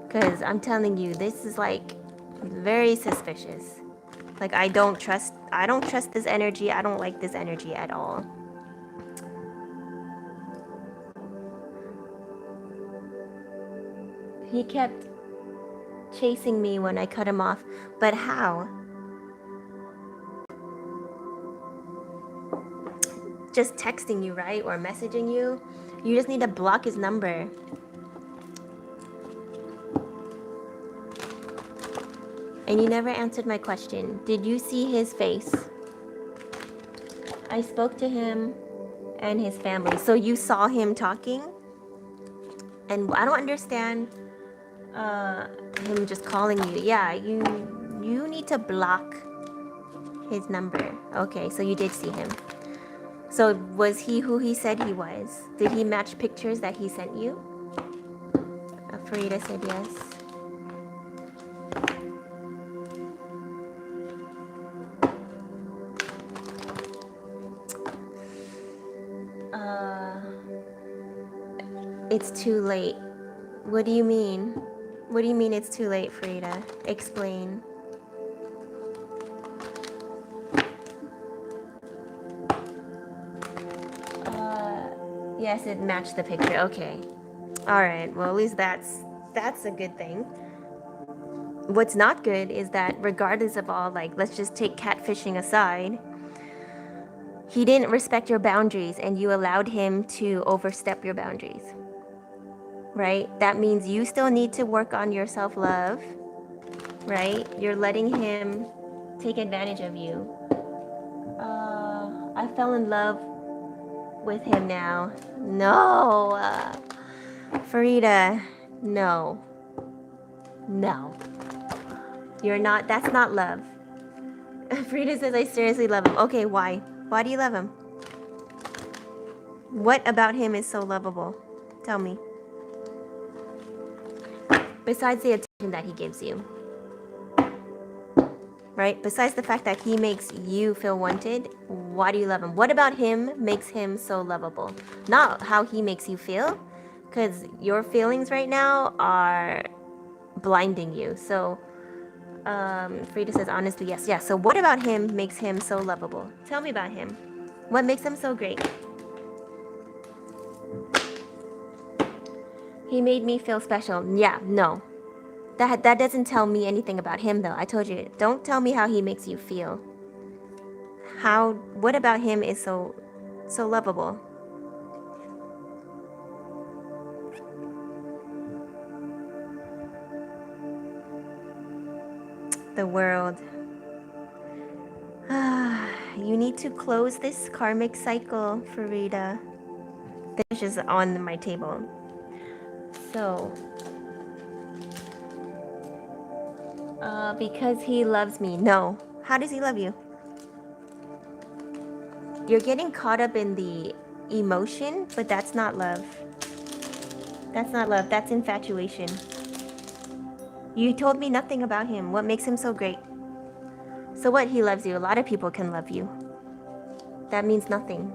Because I'm telling you, this is like very suspicious. Like, I don't trust this energy. I don't like this energy at all. He kept chasing me when I cut him off, but how? Just texting you, right? Or messaging you? You just need to block his number. And you never answered my question. Did you see his face? I spoke to him and his family. So you saw him talking? And I don't understand him just calling you. Yeah, you need to block his number. Okay, so you did see him. So was he who he said he was? Did he match pictures that he sent you? Farida said yes. It's too late. What do you mean? What do you mean it's too late, Farida? Explain. Yes, it matched the picture. Okay. All right. Well, at least that's a good thing. What's not good is that regardless of all, like, let's just take catfishing aside, he didn't respect your boundaries and you allowed him to overstep your boundaries. Right? That means you still need to work on your self-love, right? You're letting him take advantage of you. I fell in love with him now. No. Farida, no. No. You're not, that's not love. Farida says, I seriously love him. Okay, why? Why do you love him? What about him is so lovable? Tell me. Besides the attention that he gives you, right? Besides the fact that he makes you feel wanted, why do you love him? What about him makes him so lovable? Not how he makes you feel, because your feelings right now are blinding you. So, Frida says, honestly, yes. Yeah, so what about him makes him so lovable? Tell me about him. What makes him so great? He made me feel special. Yeah, no. That doesn't tell me anything about him, though. I told you, don't tell me how he makes you feel. What about him is so lovable? The world. You need to close this karmic cycle, Farida. This is on my table. So, because he loves me. No. How does he love you? You're getting caught up in the emotion, but that's not love. That's not love. That's infatuation. You told me nothing about him. What makes him so great? So what? He loves you. A lot of people can love you. That means nothing.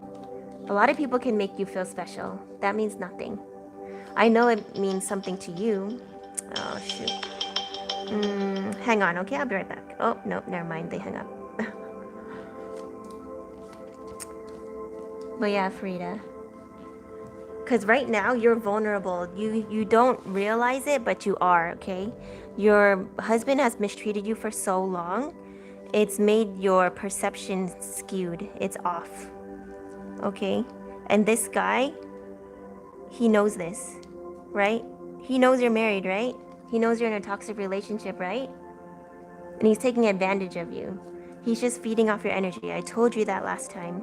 A lot of people can make you feel special. That means nothing. I know it means something to you. Oh, shoot. Hang on, okay? I'll be right back. Oh, no, never mind. They hung up. But yeah, Farida. Because right now you're vulnerable. You don't realize it, but you are, okay? Your husband has mistreated you for so long. It's made your perception skewed. It's off. Okay? And this guy, he knows this, right? He knows you're married, right? He knows you're in a toxic relationship, right? And he's taking advantage of you. He's just feeding off your energy. I told you that last time.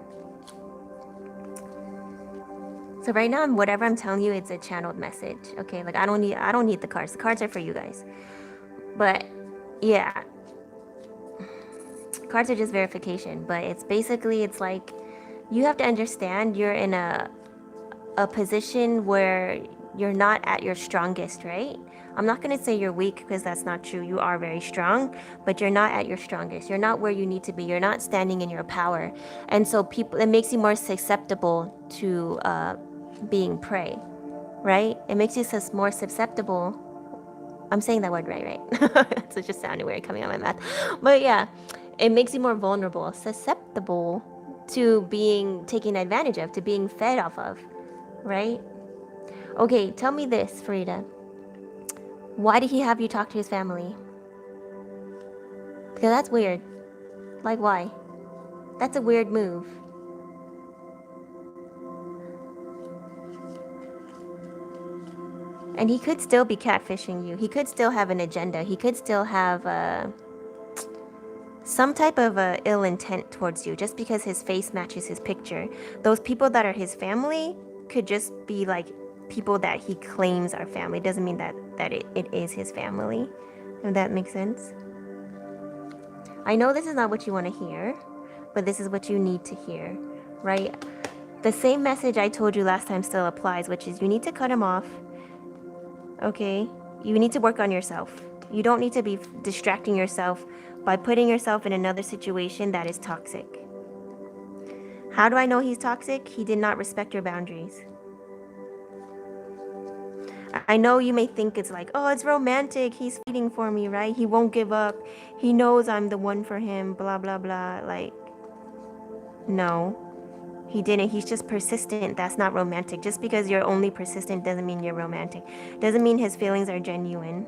So right now, whatever I'm telling you, it's a channeled message. Okay, like I don't need the cards. The cards are for you guys. But yeah, cards are just verification. But it's basically, it's like you have to understand you're in a position where you're not at your strongest, right? I'm not going to say you're weak because that's not true. You are very strong, but you're not at your strongest. You're not where you need to be. You're not standing in your power. And so people, it makes you more susceptible to being prey, right? It makes you more susceptible. I'm saying that word right? So it just sounded weird coming out of my mouth. But yeah, it makes you more vulnerable, susceptible to being taken advantage of, to being fed off of, right? Okay, tell me this, Farida. Why did he have you talk to his family? Because that's weird. Like, why? That's a weird move. And he could still be catfishing you. He could still have an agenda. He could still have some type of ill intent towards you just because his face matches his picture. Those people that are his family could just be like people that he claims are family. Doesn't mean that it is his family. If that makes sense. I know this is not what you want to hear, but this is what you need to hear, right? The same message I told you last time still applies, which is you need to cut him off. Okay? You need to work on yourself. You don't need to be distracting yourself by putting yourself in another situation that is toxic. How do I know he's toxic? He did not respect your boundaries. I know you may think it's like, oh, it's romantic. He's feeding for me, right? He won't give up. He knows I'm the one for him, blah, blah, blah. Like, no. He didn't. He's just persistent. That's not romantic. Just because you're only persistent doesn't mean you're romantic. Doesn't mean his feelings are genuine.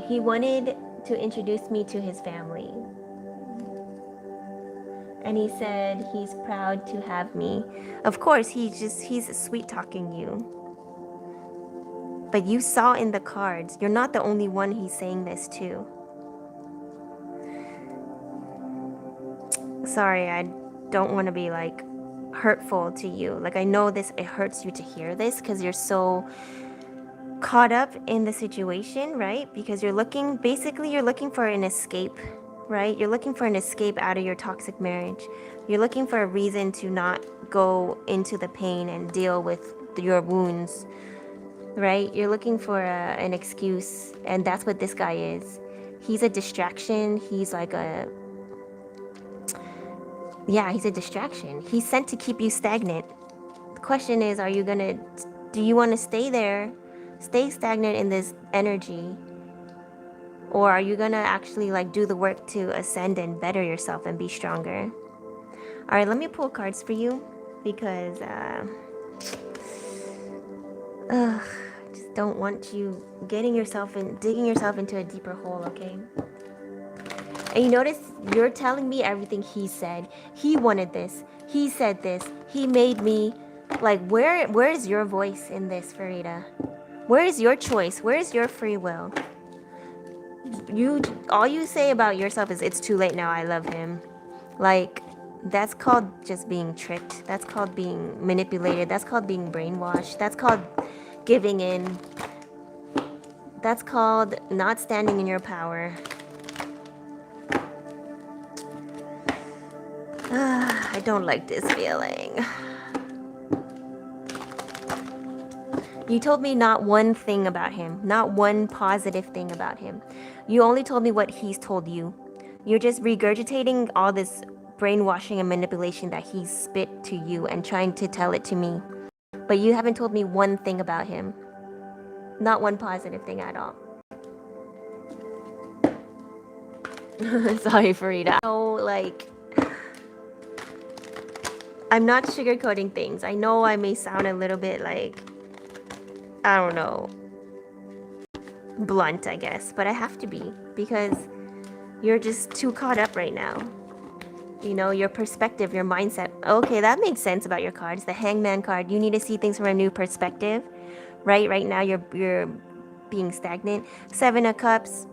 He wanted to introduce me to his family. And he said he's proud to have me. Of course, he's sweet talking you. But you saw in the cards, you're not the only one he's saying this to. Sorry, I don't want to be like hurtful to you. Like I know this, it hurts you to hear this because you're so caught up in the situation, right? Because you're looking for an escape, right? You're looking for an escape out of your toxic marriage. You're looking for a reason to not go into the pain and deal with your wounds, right? You're looking for an excuse, and that's what this guy is. He's a distraction. He's like he's a distraction. He's sent to keep you stagnant. The question is, do you want to stay there, stay stagnant in this energy? Or are you gonna actually like do the work to ascend and better yourself and be stronger? All right, let me pull cards for you because I just don't want you digging yourself into a deeper hole, okay? And you notice you're telling me everything he said. He wanted this. He said this. He made me. Like, where is your voice in this, Farida? Where is your choice? Where is your free will? All you say about yourself is it's too late now, I love him. Like, that's called just being tricked. That's called being manipulated. That's called being brainwashed. That's called giving in. That's called not standing in your power. I don't like this feeling. You told me not one thing about him, not one positive thing about him. You only told me what he's told you. You're just regurgitating all this brainwashing and manipulation that he spit to you and trying to tell it to me. But you haven't told me one thing about him. Not one positive thing at all. Sorry, Farida. So, like, I'm not sugarcoating things. I know I may sound a little bit like, I don't know, blunt, I guess, but I have to be because you're just too caught up right now. You know, your perspective, your mindset. Okay, that makes sense about your cards. The Hangman card, you need to see things from a new perspective, right? Right now you're being stagnant. Seven of Cups.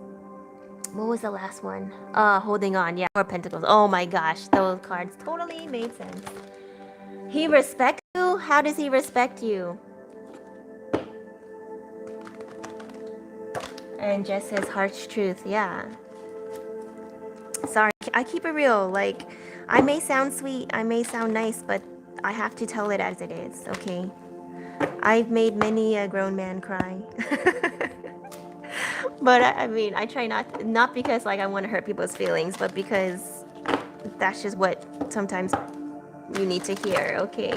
What was the last one? Holding on. Yeah, Four of Pentacles. Oh my gosh, those cards totally made sense. He respects you? How does he respect you? And just his harsh truth, yeah. Sorry, I keep it real. Like, I may sound sweet, I may sound nice, but I have to tell it as it is, okay? I've made many a grown man cry. But I mean, I try not because like I want to hurt people's feelings, but because that's just what sometimes you need to hear, okay?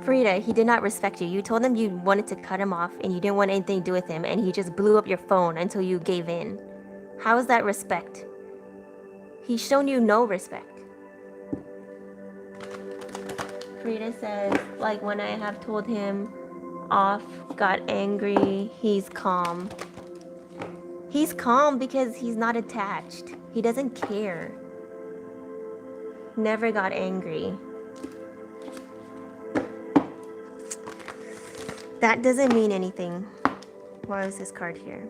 Frida, he did not respect you. You told him you wanted to cut him off and you didn't want anything to do with him, and he just blew up your phone until you gave in. How is that respect? He's shown you no respect. Frida says, like, when I have told him off, got angry, he's calm. He's calm because he's not attached. He doesn't care. Never got angry. That doesn't mean anything. Why is this card here?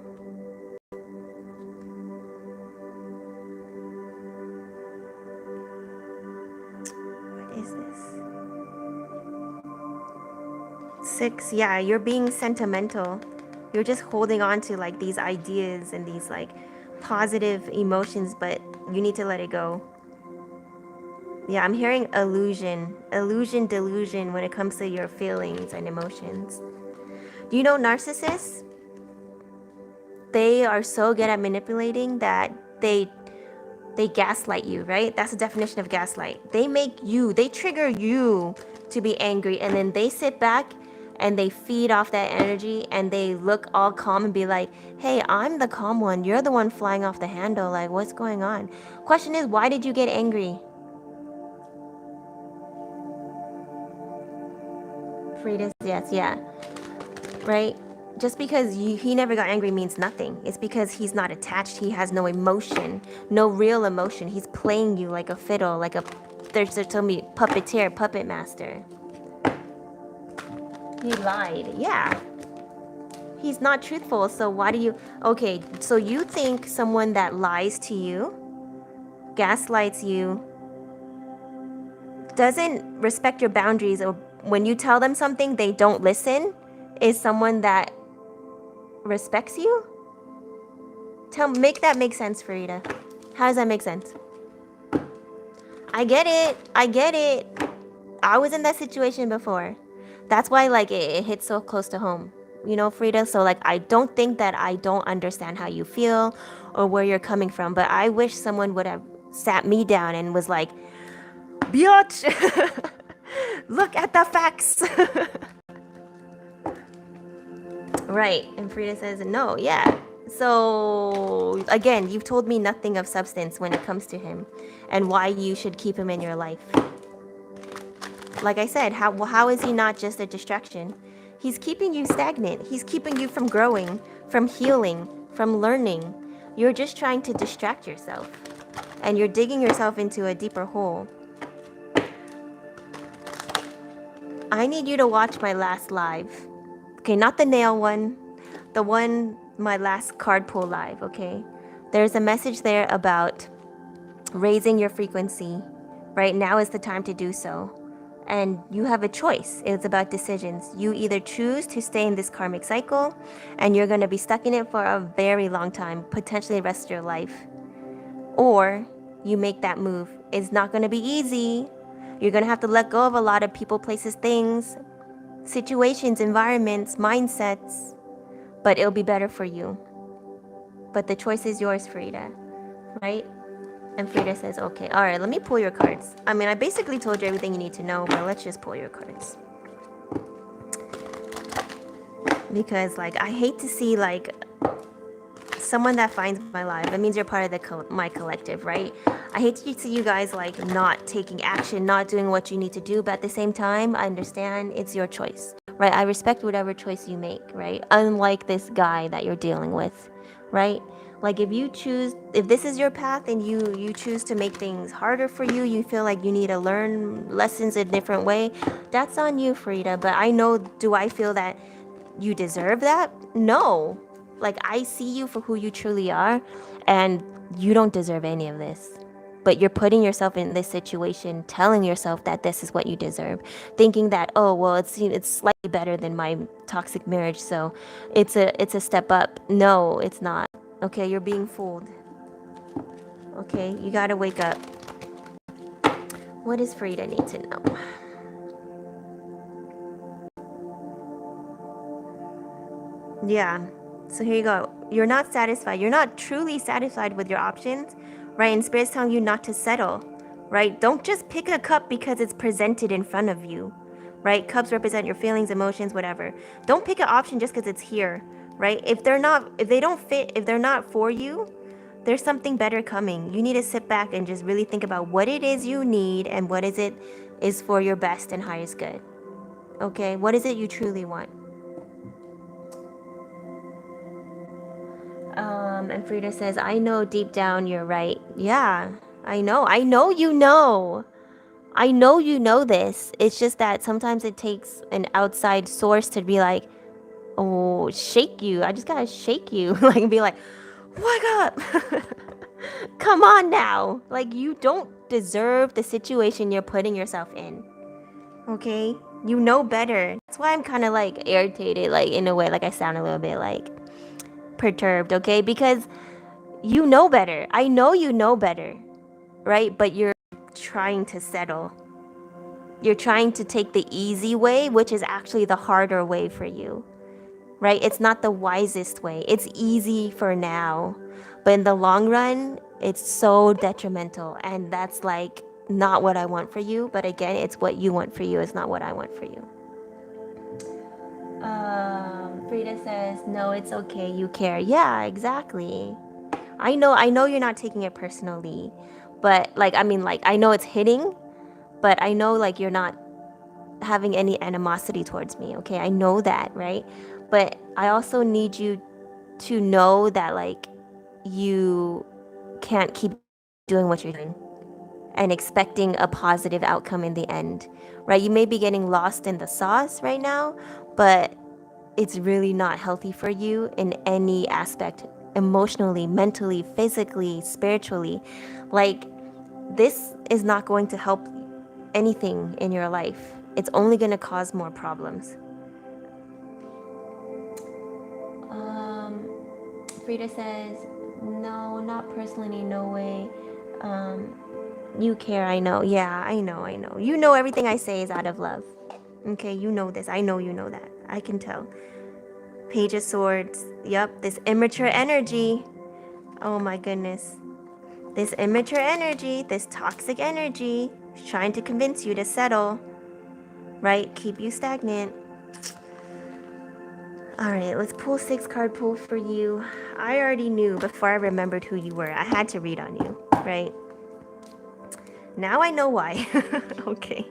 What is this? 6, yeah, you're being sentimental. You're just holding on to like these ideas and these like positive emotions, but you need to let it go. Yeah, I'm hearing illusion, delusion when it comes to your feelings and emotions. Do you know narcissists? They are so good at manipulating that they gaslight you, right? That's the definition of gaslight. They trigger you to be angry, and then they sit back and they feed off that energy and they look all calm and be like, hey, I'm the calm one. You're the one flying off the handle. Like, what's going on? Question is, why did you get angry? Frida, yes, yeah. Right? Just because he never got angry means nothing. It's because he's not attached. He has no emotion, no real emotion. He's playing you like a fiddle, like they told me, puppeteer, puppet master. He lied. Yeah. He's not truthful. So why do you... Okay, so you think someone that lies to you, gaslights you, doesn't respect your boundaries, or when you tell them something, they don't listen, is someone that respects you? Make that make sense, Frida. How does that make sense? I get it. I was in that situation before. That's why like it hits so close to home. You know, Frida? So like I don't think that I don't understand how you feel or where you're coming from, but I wish someone would have sat me down and was like, biatch, look at the facts. Right. And Frida says, no, yeah. So, again, you've told me nothing of substance when it comes to him and why you should keep him in your life. Like I said, how is he not just a distraction? He's keeping you stagnant. He's keeping you from growing, from healing, from learning. You're just trying to distract yourself. And you're digging yourself into a deeper hole. I need you to watch my last live. Okay, not the nail one, the one, my last card pull live, okay? There's a message there about raising your frequency. Right now is the time to do so. And you have a choice. It's about decisions. You either choose to stay in this karmic cycle and you're going to be stuck in it for a very long time, potentially the rest of your life. Or you make that move. It's not going to be easy. You're going to have to let go of a lot of people, places, things, situations, environments, mindsets, but it'll be better for you. But the choice is yours, Frida, right? And Frida says, okay, all right, let me pull your cards. I mean, I basically told you everything you need to know, but let's just pull your cards. Because, like, I hate to see, like, someone that finds my live, that means you're part of my collective, right? I hate to see you guys like not taking action, not doing what you need to do, but at the same time, I understand it's your choice, right? I respect whatever choice you make, right? Unlike this guy that you're dealing with, right? Like if this is your path and you choose to make things harder for you, you feel like you need to learn lessons a different way, that's on you, Frida. But I know, do I feel that you deserve that? No. Like I see you for who you truly are, and you don't deserve any of this. But you're putting yourself in this situation, telling yourself that this is what you deserve, thinking that, oh well, it's slightly better than my toxic marriage, so it's a step up. No, it's not. Okay, you're being fooled. Okay, you gotta wake up. What does Frida need to know? Yeah. So here you go. You're not satisfied. You're not truly satisfied with your options, right? And Spirit's telling you not to settle, right? Don't just pick a cup because it's presented in front of you, right? Cups represent your feelings, emotions, whatever. Don't pick an option just because it's here, right? If they don't fit, if they're not for you, there's something better coming. You need to sit back and just really think about what it is you need and what is for your best and highest good. Okay? What is it you truly want? And Frida says, I know deep down you're right. Yeah, I know. I know you know. I know you know this. It's just that sometimes it takes an outside source to be like, oh, shake you. I just gotta shake you. Like, be like, wake up. Come on now. Like, you don't deserve the situation you're putting yourself in. Okay? You know better. That's why I'm kind of like irritated, like in a way, like I sound a little bit like perturbed, okay? Because you know better. I know you know better, right? But you're trying to settle. You're trying to take the easy way, which is actually the harder way for you, right? It's not the wisest way. It's easy for now, but in the long run, it's so detrimental. And that's like not what I want for you. But again, it's what you want for you. It's not what I want for you. Frida says, no, it's okay. You care. Yeah, exactly. I know you're not taking it personally, but like, I mean, like, I know it's hitting, but I know like you're not having any animosity towards me. Okay. I know that. Right. But I also need you to know that like you can't keep doing what you're doing and expecting a positive outcome in the end, right? You may be getting lost in the sauce right now, but it's really not healthy for you in any aspect, emotionally, mentally, physically, spiritually. Like, this is not going to help anything in your life. It's only going to cause more problems. Frida says, no, not personally, no way. You care, I know. Yeah, I know. You know everything I say is out of love. Okay, you know this. I know you know that. I can tell. Page of Swords. Yep, this immature energy. Oh my goodness. This immature energy, this toxic energy, is trying to convince you to settle, right? Keep you stagnant. All right, let's pull 6 card pull for you. I already knew before I remembered who you were. I had to read on you, right? Now I know why. Okay.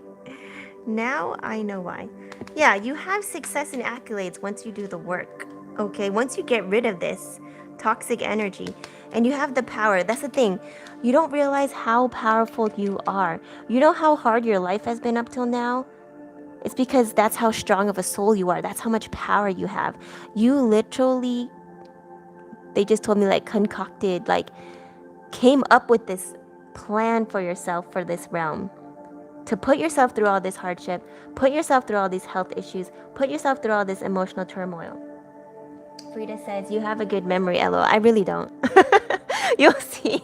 Now I know why. Yeah, you have success and accolades once you do the work. Okay, once you get rid of this toxic energy and you have the power. That's the thing. You don't realize how powerful you are. You know how hard your life has been up till now? It's because that's how strong of a soul you are. That's how much power you have. You literally, they just told me, like, concocted, like, came up with this plan for yourself for this realm. To put yourself through all this hardship, put yourself through all these health issues, put yourself through all this emotional turmoil. Frida says, you have a good memory, Elo. I really don't. You'll see.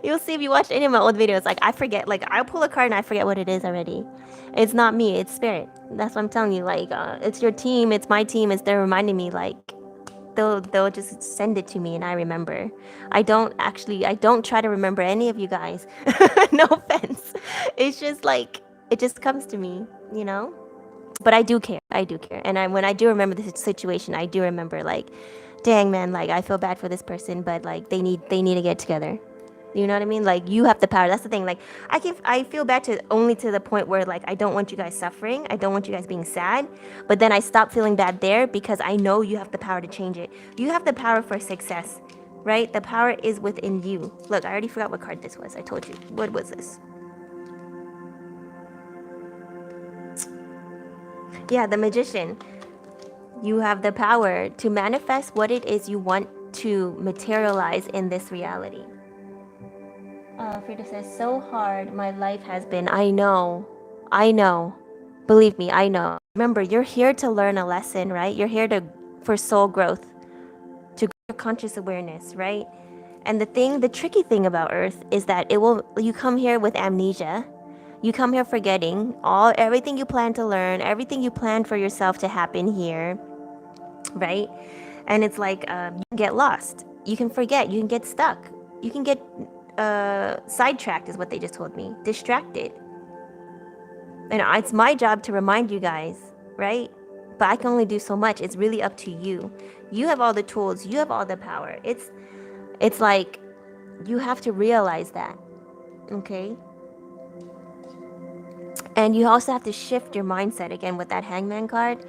You'll see if you watch any of my old videos. Like, I forget. Like, I'll pull a card and I forget what it is already. It's not me. It's spirit. That's what I'm telling you. Like, it's your team. It's my team. They're reminding me, like, they'll just send it to me and I remember. I don't try to remember any of you guys. No offense. It's just like, it just comes to me, you know? But I do care. And when I do remember the situation, I do remember, like, dang man, like I feel bad for this person, but like they need to get together. You know what I mean? Like you have the power. That's the thing. Like I feel bad to only to the point where like I don't want you guys suffering. I don't want you guys being sad. But then I stop feeling bad there because I know you have the power to change it. You have the power for success, right? The power is within you. Look, I already forgot what card this was. I told you. What was this? Yeah, the Magician. You have the power to manifest what it is you want to materialize in this reality. Frida says, so hard my life has been. I know. I know. Believe me, I know. Remember, you're here to learn a lesson, right? You're here for soul growth, to grow conscious awareness, right? And the tricky thing about Earth is that you come here with amnesia. You come here forgetting everything you plan to learn, everything you planned for yourself to happen here, right? And it's like you can get lost. You can forget. You can get stuck. You can get sidetracked is what they just told me. Distracted. And it's my job to remind you guys, right? But I can only do so much. It's really up to you. You have all the tools. You have all the power. It's like you have to realize that, okay? And you also have to shift your mindset again with that Hangman card.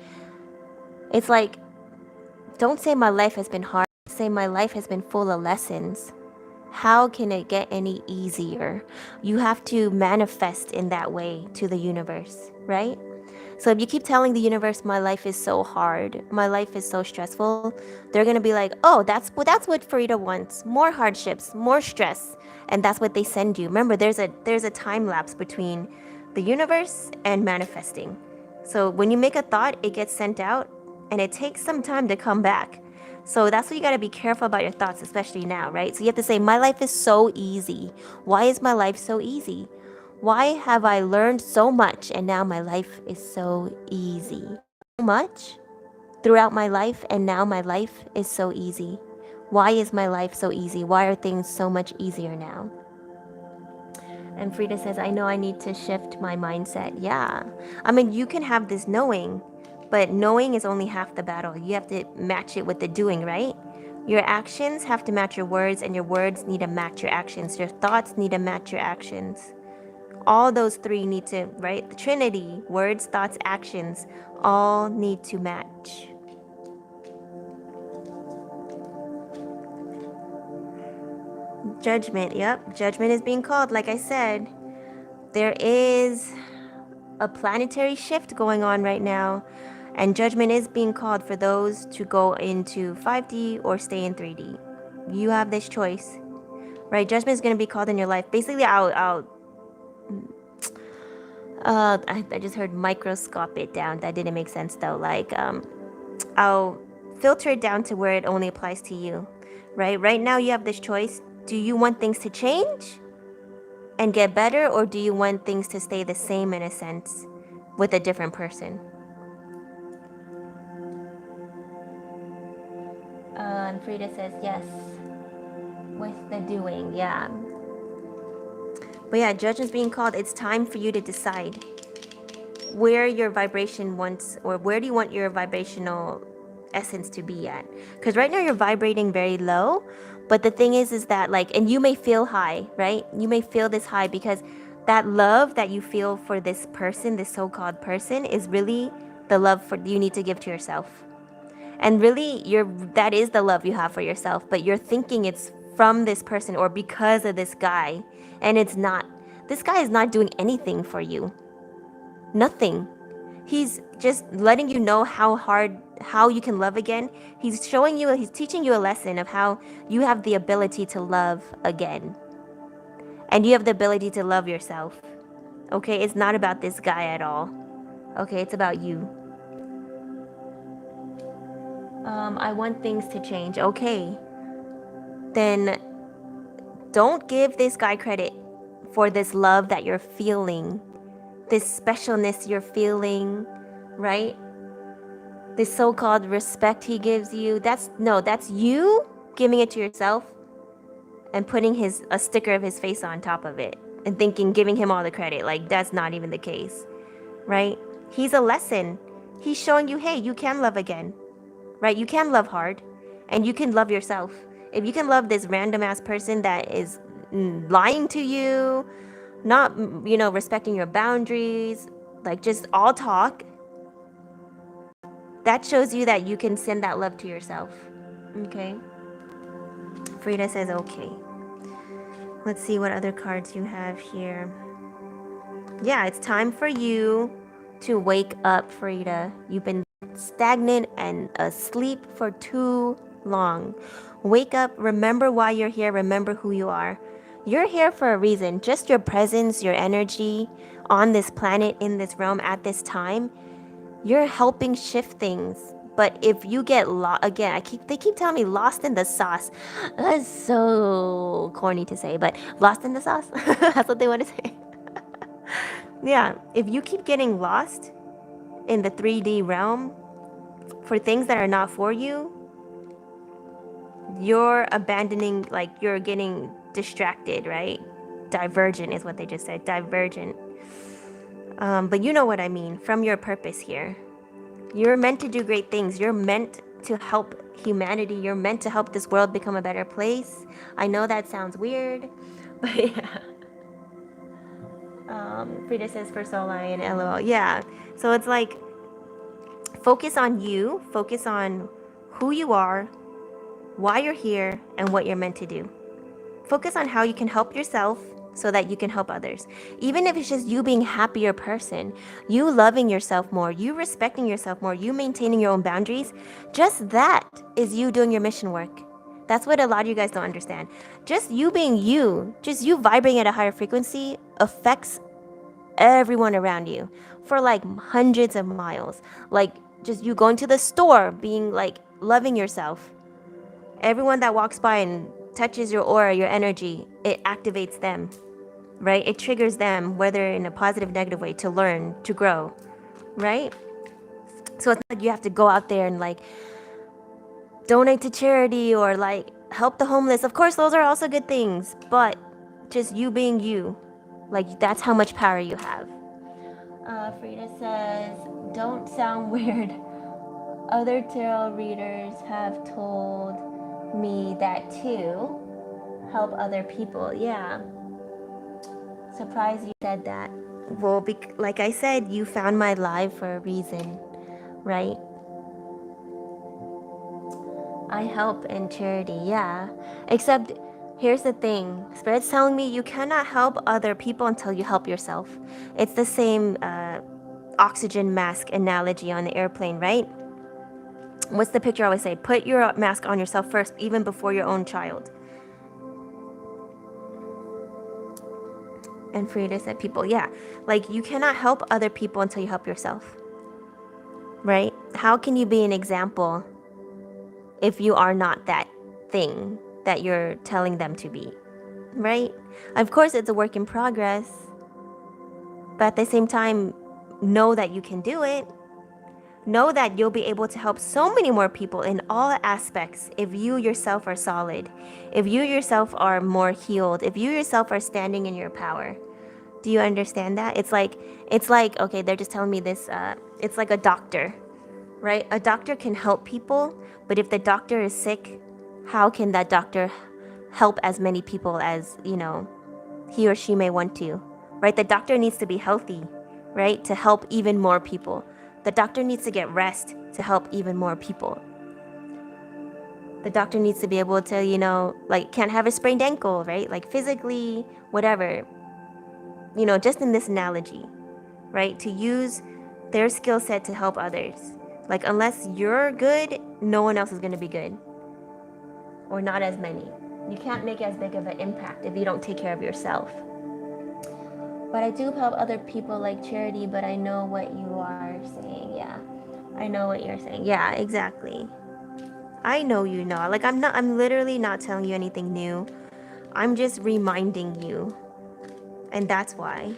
It's like, don't say my life has been hard. Say my life has been full of lessons. How can it get any easier? You have to manifest in that way to the universe, right? So if you keep telling the universe, my life is so hard, my life is so stressful, they're going to be like, oh, that's what Frida wants. More hardships, more stress. And that's what they send you. Remember, there's a time lapse between the universe and manifesting. So when you make a thought, it gets sent out and it takes some time to come back. So that's why you got to be careful about your thoughts, especially now, right? So you have to say, my life is so easy. Why is my life so easy? Why have I learned so much and now my life is so easy? So much throughout my life and now my life is so easy. Why is my life so easy? Why are things so much easier now? And Frida says, I know I need to shift my mindset. Yeah. I mean, you can have this knowing, but knowing is only half the battle. You have to match it with the doing, right? Your actions have to match your words, and your words need to match your actions. Your thoughts need to match your actions. All those three need to, right? The Trinity, words, thoughts, actions, all need to match. Judgment, yep. Judgment is being called, like I said. There is a planetary shift going on right now. And judgment is being called for those to go into 5D or stay in 3D. You have this choice, right? Judgment is going to be called in your life. Basically, I just heard microscope it down. That didn't make sense though. Like, I'll filter it down to where it only applies to you, right? Right now, you have this choice. Do you want things to change and get better, or do you want things to stay the same in a sense with a different person? And Frida says, yes, with the doing, yeah. But yeah, judgment's being called. It's time for you to decide where your vibration wants, or where do you want your vibrational essence to be at? Because right now you're vibrating very low, but the thing is that like, and you may feel high, right? You may feel this high because that love that you feel for this person, this so-called person, is really the love you need to give to yourself. And really, that is the love you have for yourself, but you're thinking it's from this person or because of this guy, and it's not. This guy is not doing anything for you. Nothing. He's just letting you know how you can love again. He's teaching you a lesson of how you have the ability to love again. And you have the ability to love yourself. Okay, it's not about this guy at all. Okay, it's about you. I want things to change. Okay. Then don't give this guy credit for this love that you're feeling, this specialness you're feeling, right? This so-called respect he gives you. That's you giving it to yourself and putting a sticker of his face on top of it and giving him all the credit. Like, that's not even the case, right? He's a lesson. He's showing you, hey, you can love again. Right? You can love hard. And you can love yourself. If you can love this random ass person that is lying to you, not, respecting your boundaries, like just all talk, that shows you that you can send that love to yourself. Okay? Frida says, okay. Let's see what other cards you have here. Yeah, it's time for you to wake up, Frida. You've been stagnant and asleep for too long. Wake up, remember why you're here, remember who you are. You're here for a reason. Just your presence, your energy on this planet, in this realm at this time, you're helping shift things. But if you get lost again, they keep telling me lost in the sauce. That's so corny to say, but lost in the sauce. That's what they want to say. Yeah, if you keep getting lost in the 3D realm for things that are not for you, you're abandoning, like you're getting distracted, right? Divergent is what they just said, divergent. But you know what I mean, from your purpose here. You're meant to do great things. You're meant to help humanity. You're meant to help this world become a better place. I know that sounds weird, but yeah. Frida says for Soul Lion, LOL. Yeah. So it's like, focus on you, focus on who you are, why you're here, and what you're meant to do. Focus on how you can help yourself so that you can help others. Even if it's just you being a happier person, you loving yourself more, you respecting yourself more, you maintaining your own boundaries, just that is you doing your mission work. That's what a lot of you guys don't understand. Just you being you, just you vibrating at a higher frequency affects everyone around you for like hundreds of miles. Like just you going to the store, being like loving yourself. Everyone that walks by and touches your aura, your energy, it activates them, right? It triggers them, whether in a positive, negative way, to learn, to grow, right? So it's not like you have to go out there and like donate to charity or like help the homeless. Of course, those are also good things, but just you being you, like that's how much power you have. Frida says, don't sound weird. Other tarot readers have told me that too. Help other people. Yeah. Surprised you said that. Well, like I said, you found my live for a reason, right? I help in charity, yeah. Except, here's the thing. Spirit's telling me you cannot help other people until you help yourself. It's the same oxygen mask analogy on the airplane, right? What's the picture I always say? Put your mask on yourself first, even before your own child. And Frida said people, yeah. Like, you cannot help other people until you help yourself. Right? How can you be an example if you are not that thing that you're telling them to be? Right? Of course, it's a work in progress. But at the same time, know that you can do it. Know that you'll be able to help so many more people in all aspects if you yourself are solid, if you yourself are more healed, if you yourself are standing in your power. Do you understand that? It's like, okay, they're just telling me this, it's like a doctor, right? A doctor can help people, but if the doctor is sick, how can that doctor help as many people as, he or she may want to, right? The doctor needs to be healthy, right? To help even more people. The doctor needs to get rest to help even more people. The doctor needs to be able to, can't have a sprained ankle, right? Like physically, whatever. Just in this analogy, right? To use their skill set to help others. Like, unless you're good, no one else is going to be good. Or not as many. You can't make as big of an impact if you don't take care of yourself. But I do help other people like charity, but I know what you are saying. Yeah. I know what you're saying. Yeah, exactly. I know you know. Like, I'm literally not telling you anything new. I'm just reminding you. And that's why,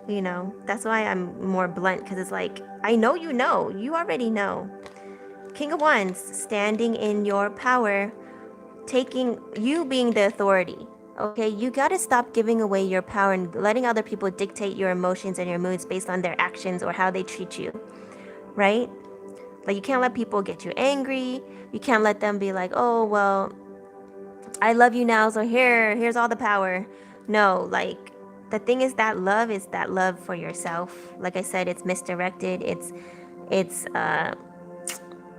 that's why I'm more blunt, because it's like, I know you know. You already know. King of Wands, standing in your power, you being the authority. Okay, you gotta stop giving away your power and letting other people dictate your emotions and your moods based on their actions or how they treat you, right? Like, you can't let people get you angry. You can't let them be like, oh, well, I love you now, so here's all the power. No, like, the thing is that love for yourself. Like I said, it's misdirected. It's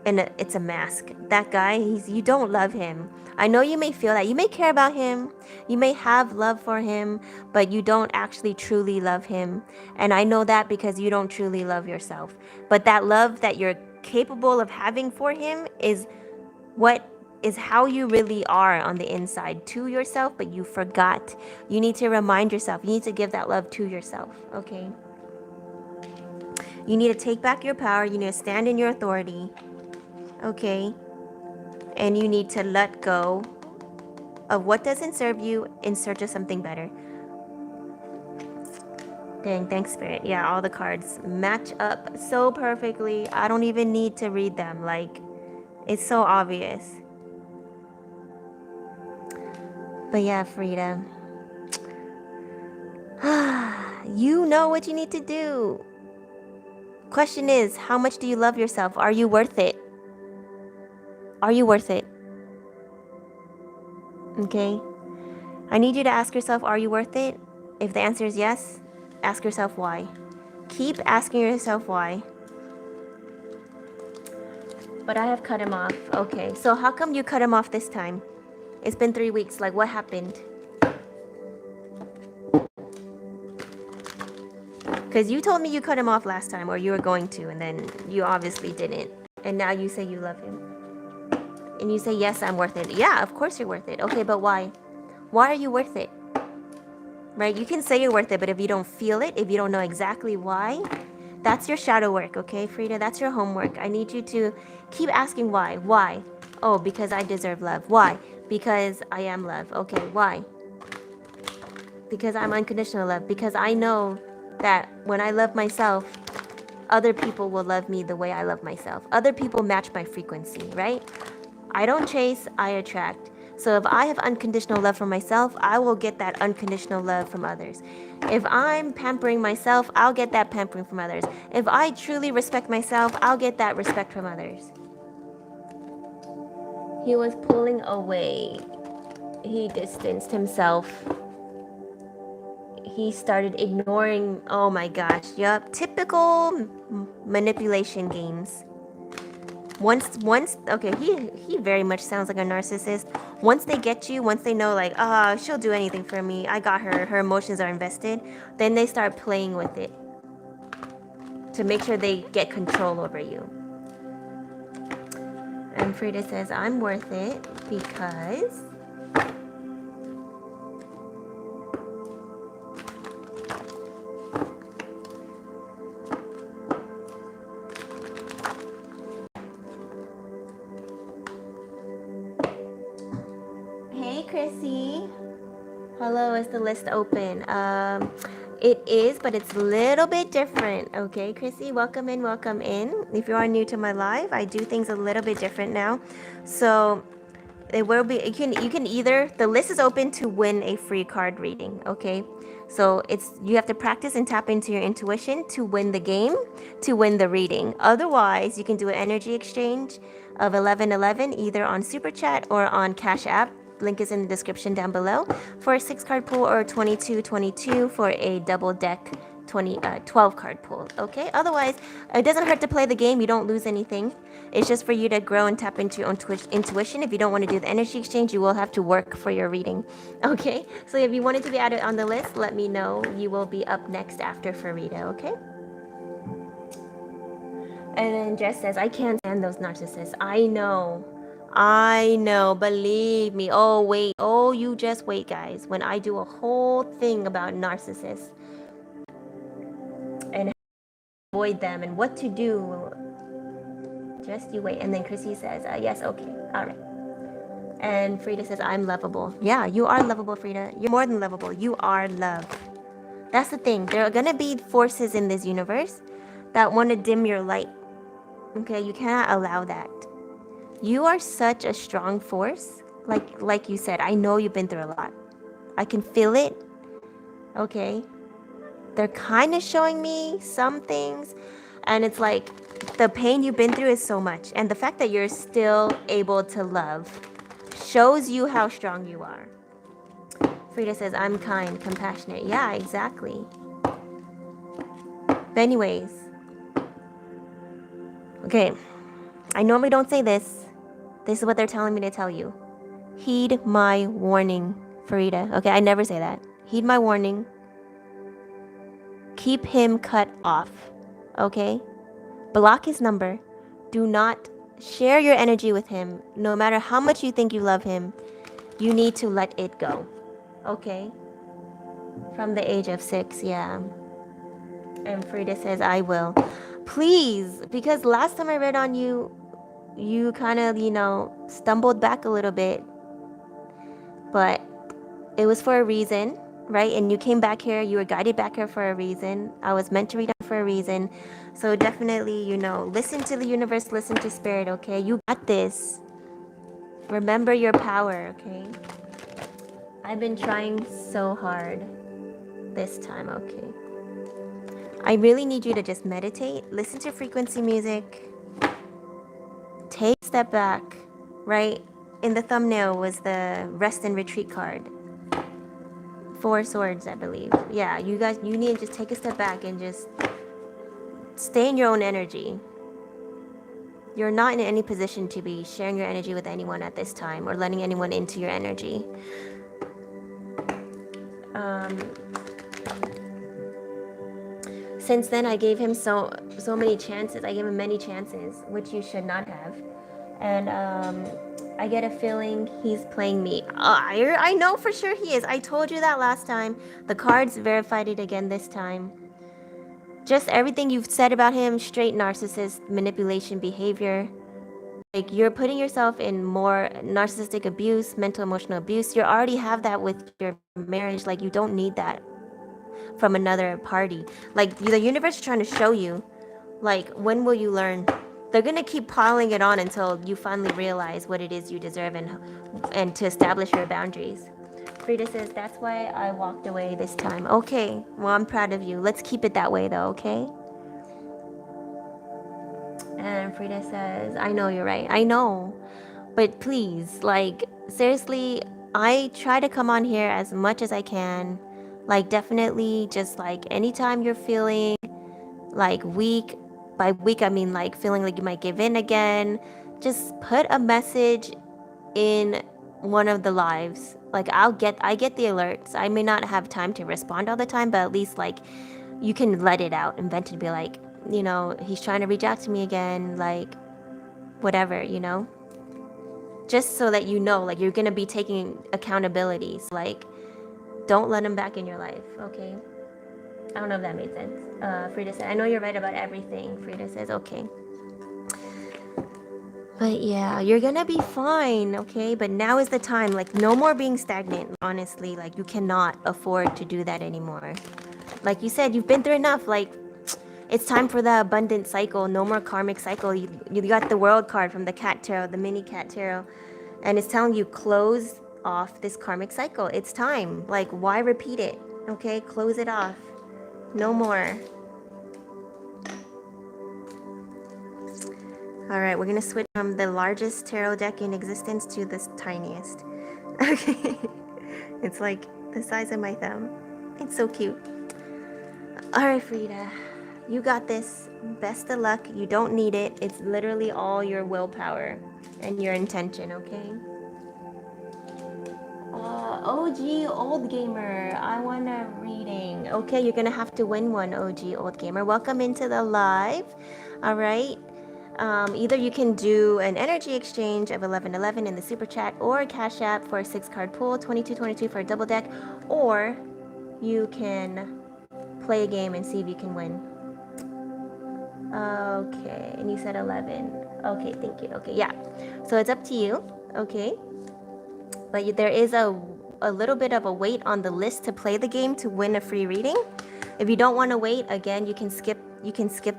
and it's a mask. That guy, you don't love him. I know you may feel that. You may care about him. You may have love for him, but you don't actually truly love him. And I know that because you don't truly love yourself. But that love that you're capable of having for him is what is how you really are on the inside to yourself, but you forgot. You need to remind yourself. You need to give that love to yourself, okay? You need to take back your power. You need to stand in your authority, okay? And you need to let go of what doesn't serve you in search of something better. Dang, thanks, Spirit. Yeah, all the cards match up so perfectly. I don't even need to read them. Like, it's so obvious. But yeah, Frida, you know what you need to do. Question is, how much do you love yourself? Are you worth it? Are you worth it? Okay? I need you to ask yourself, are you worth it? If the answer is yes, ask yourself why. Keep asking yourself why. But I have cut him off. Okay, so how come you cut him off this time? It's been 3 weeks. Like, what happened? Because you told me you cut him off last time, or you were going to, and then you obviously didn't. And now you say you love him. And you say, yes, I'm worth it. Yeah, of course you're worth it. Okay, but why? Why are you worth it? Right? You can say you're worth it, but if you don't feel it, if you don't know exactly why, that's your shadow work, okay, Frida? That's your homework. I need you to keep asking why. Why? Oh, because I deserve love. Why? Because I am love. Okay, why? Because I'm unconditional love. Because I know that when I love myself, other people will love me the way I love myself. Other people match my frequency, right? I don't chase, I attract. So if I have unconditional love for myself, I will get that unconditional love from others. If I'm pampering myself, I'll get that pampering from others. If I truly respect myself, I'll get that respect from others. He was pulling away. He distanced himself. He started ignoring. Oh my gosh. Yup. Typical manipulation games. Once, okay, he very much sounds like a narcissist. Once they get you, once they know, like, she'll do anything for me, I got her, her emotions are invested, then they start playing with it to make sure they get control over you. And Frida says, I'm worth it because Chrissy. Hello, is the list open? It is, but it's a little bit different. Okay, Chrissy, welcome in, welcome in. If you are new to my live, I do things a little bit different now. So it will be, you can either, the list is open to win a free card reading, okay? So you have to practice and tap into your intuition to win the game, to win the reading. Otherwise, you can do an energy exchange of 1111 either on Super Chat or on Cash App. Link is in the description down below for a 6-card pool, or 2222 for a double deck 12 card pool. Okay, otherwise it doesn't hurt to play the game. You don't lose anything. It's just for you to grow and tap into your own intuition. If you don't want to do the energy exchange, you will have to work for your reading. Okay, so if you wanted to be added on the list, let me know. You will be up next after Farida. Okay. And then Jess says, I can't stand those narcissists. I know, believe me. Oh, wait. Oh, you just wait, guys. When I do a whole thing about narcissists and how to avoid them and what to do, just you wait. And then Chrissy says, yes, okay. All right. And Frida says, I'm lovable. Yeah, you are lovable, Frida. You're more than lovable. You are love. That's the thing. There are going to be forces in this universe that want to dim your light. Okay, you cannot allow that. You are such a strong force. Like you said, I know you've been through a lot. I can feel it. Okay. They're kind of showing me some things. And it's like, The pain you've been through is so much, and the fact that you're still able to love shows you how strong you are. Frida says, I'm kind, compassionate. Yeah, exactly. But anyways, okay, I normally don't say this. This is what they're telling me to tell you. Heed my warning, Farida. Okay, I never say that. Heed my warning. Keep him cut off. Okay? Block his number. Do not share your energy with him. No matter how much you think you love him, you need to let it go. Okay? From the age of 6, yeah. And Frida says, I will. Please, because last time I read on you, you kind of, stumbled back a little bit. But it was for a reason, right? And you came back here, you were guided back here for a reason. I was meant to read on for a reason. So definitely, listen to the universe, listen to spirit, okay? You got this. Remember your power, okay? I've been trying so hard this time, okay? I really need you to just meditate, listen to frequency music, take a step back, right? In the thumbnail was the rest and retreat card. 4 swords, I believe. Yeah, you need to just take a step back and just stay in your own energy. You're not in any position to be sharing your energy with anyone at this time or letting anyone into your energy. Since then, I gave him so many chances. I gave him many chances, which you should not have. And I get a feeling he's playing me. I know for sure he is. I told you that last time. The cards verified it again this time. Just everything you've said about him, straight narcissist manipulation behavior. Like, you're putting yourself in more narcissistic abuse, mental emotional abuse. You already have that with your marriage. Like, you don't need that from another party. Like, the universe is trying to show you, like, when will you learn? They're gonna keep piling it on until you finally realize what it is you deserve and to establish your boundaries. Frida says, that's why I walked away this time. Okay, well, I'm proud of you. Let's keep it that way though, okay? And Frida says, I know you're right. I know. But please, like, seriously, I try to come on here as much as I can. Like, definitely just like anytime you're feeling like weak, by weak I mean like feeling like you might give in again, just put a message in one of the lives. Like, I get the alerts. I may not have time to respond all the time, but at least like you can let it out and vent and be like, he's trying to reach out to me again, like whatever, just so that like you're gonna be taking accountability. So, like, don't let him back in your life, okay? I don't know if that made sense. Frida said, I know you're right about everything. Frida says, okay. But yeah, you're gonna be fine, okay? But now is the time. Like, no more being stagnant, honestly. Like, you cannot afford to do that anymore. Like you said, you've been through enough. Like, it's time for the abundant cycle. No more karmic cycle. You got the world card from the cat tarot, the mini cat tarot. And it's telling you, close off this karmic cycle. It's time. Like, why repeat it? Okay, close it off. No more. All right, we're gonna switch from the largest tarot deck in existence to this tiniest. Okay, it's like the size of my thumb. It's so cute. All right, Frida, you got this. Best of luck. You don't need it. It's literally all your willpower and your intention, okay? OG Old Gamer, I want a reading. Okay, you're gonna have to win one, OG Old Gamer. Welcome into the live. All right. Either you can do an energy exchange of 1111 in the super chat, or a cash app for a 6-card pool, 2222 for a double deck, or you can play a game and see if you can win. Okay, and you said 11. Okay, thank you. Okay, yeah. So it's up to you. Okay. But there is a little bit of a wait on the list to play the game to win a free reading. If you don't want to wait, again, you can skip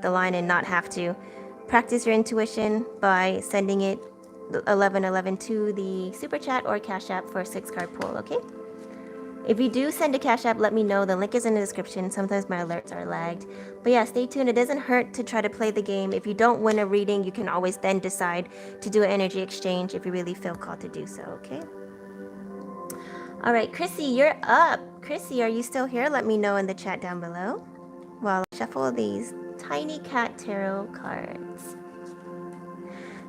the line and not have to. Practice your intuition by sending it 1111 to the super chat or cash app for a 6-card pool, okay? If you do send a Cash App, let me know. The link is in the description. Sometimes my alerts are lagged. But yeah, stay tuned. It doesn't hurt to try to play the game. If you don't win a reading, you can always then decide to do an energy exchange if you really feel called to do so, okay? All right, Chrissy, you're up. Chrissy, are you still here? Let me know in the chat down below while I shuffle these Tiny Cat Tarot cards.